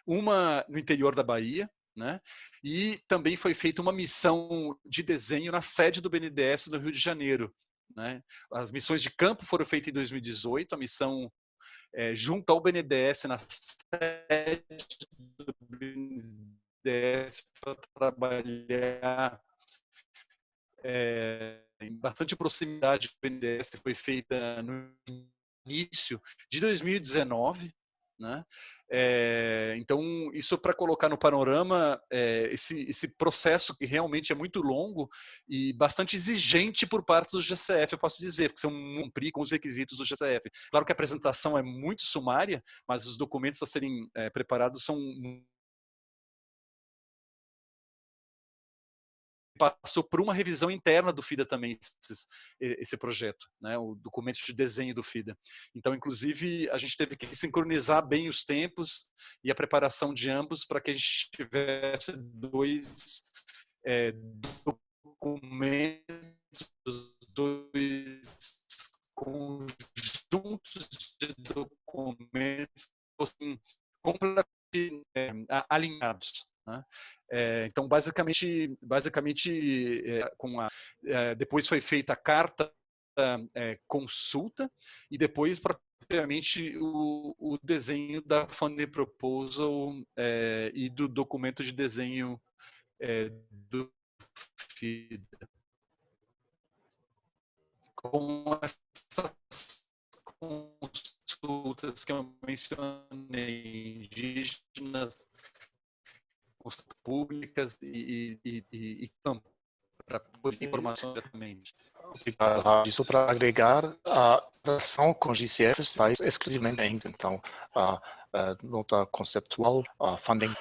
uma no interior da Bahia, né? E também foi feita uma missão de desenho na sede do BNDES no Rio de Janeiro, né? As missões de campo foram feitas em 2018, a missão junto ao BNDES, na sede do BNDES, para trabalhar em bastante proximidade com o BNDES, foi feita no início de 2019, né? Então, isso para colocar no panorama esse processo que realmente é muito longo e bastante exigente por parte do GCF, eu posso dizer, porque são cumprir com os requisitos do GCF. Claro que a apresentação é muito sumária, mas os documentos a serem preparados são passou por uma revisão interna do FIDA também, esse projeto, né, o documento de desenho do FIDA. Então, inclusive, a gente teve que sincronizar bem os tempos e a preparação de ambos para que a gente tivesse 2 documentos, 2 conjuntos de documentos fossem completamente alinhados, né? Então, basicamente depois foi feita a carta consulta e depois propriamente o desenho da Funding Proposal e do documento de desenho do FIDA. Com essa consultas que eu mencionei, indígenas, consultas públicas e campo, para poder informação diretamente. Obrigado. Isso para agregar a relação com GCF faz exclusivamente, então, a nota conceptual, a funding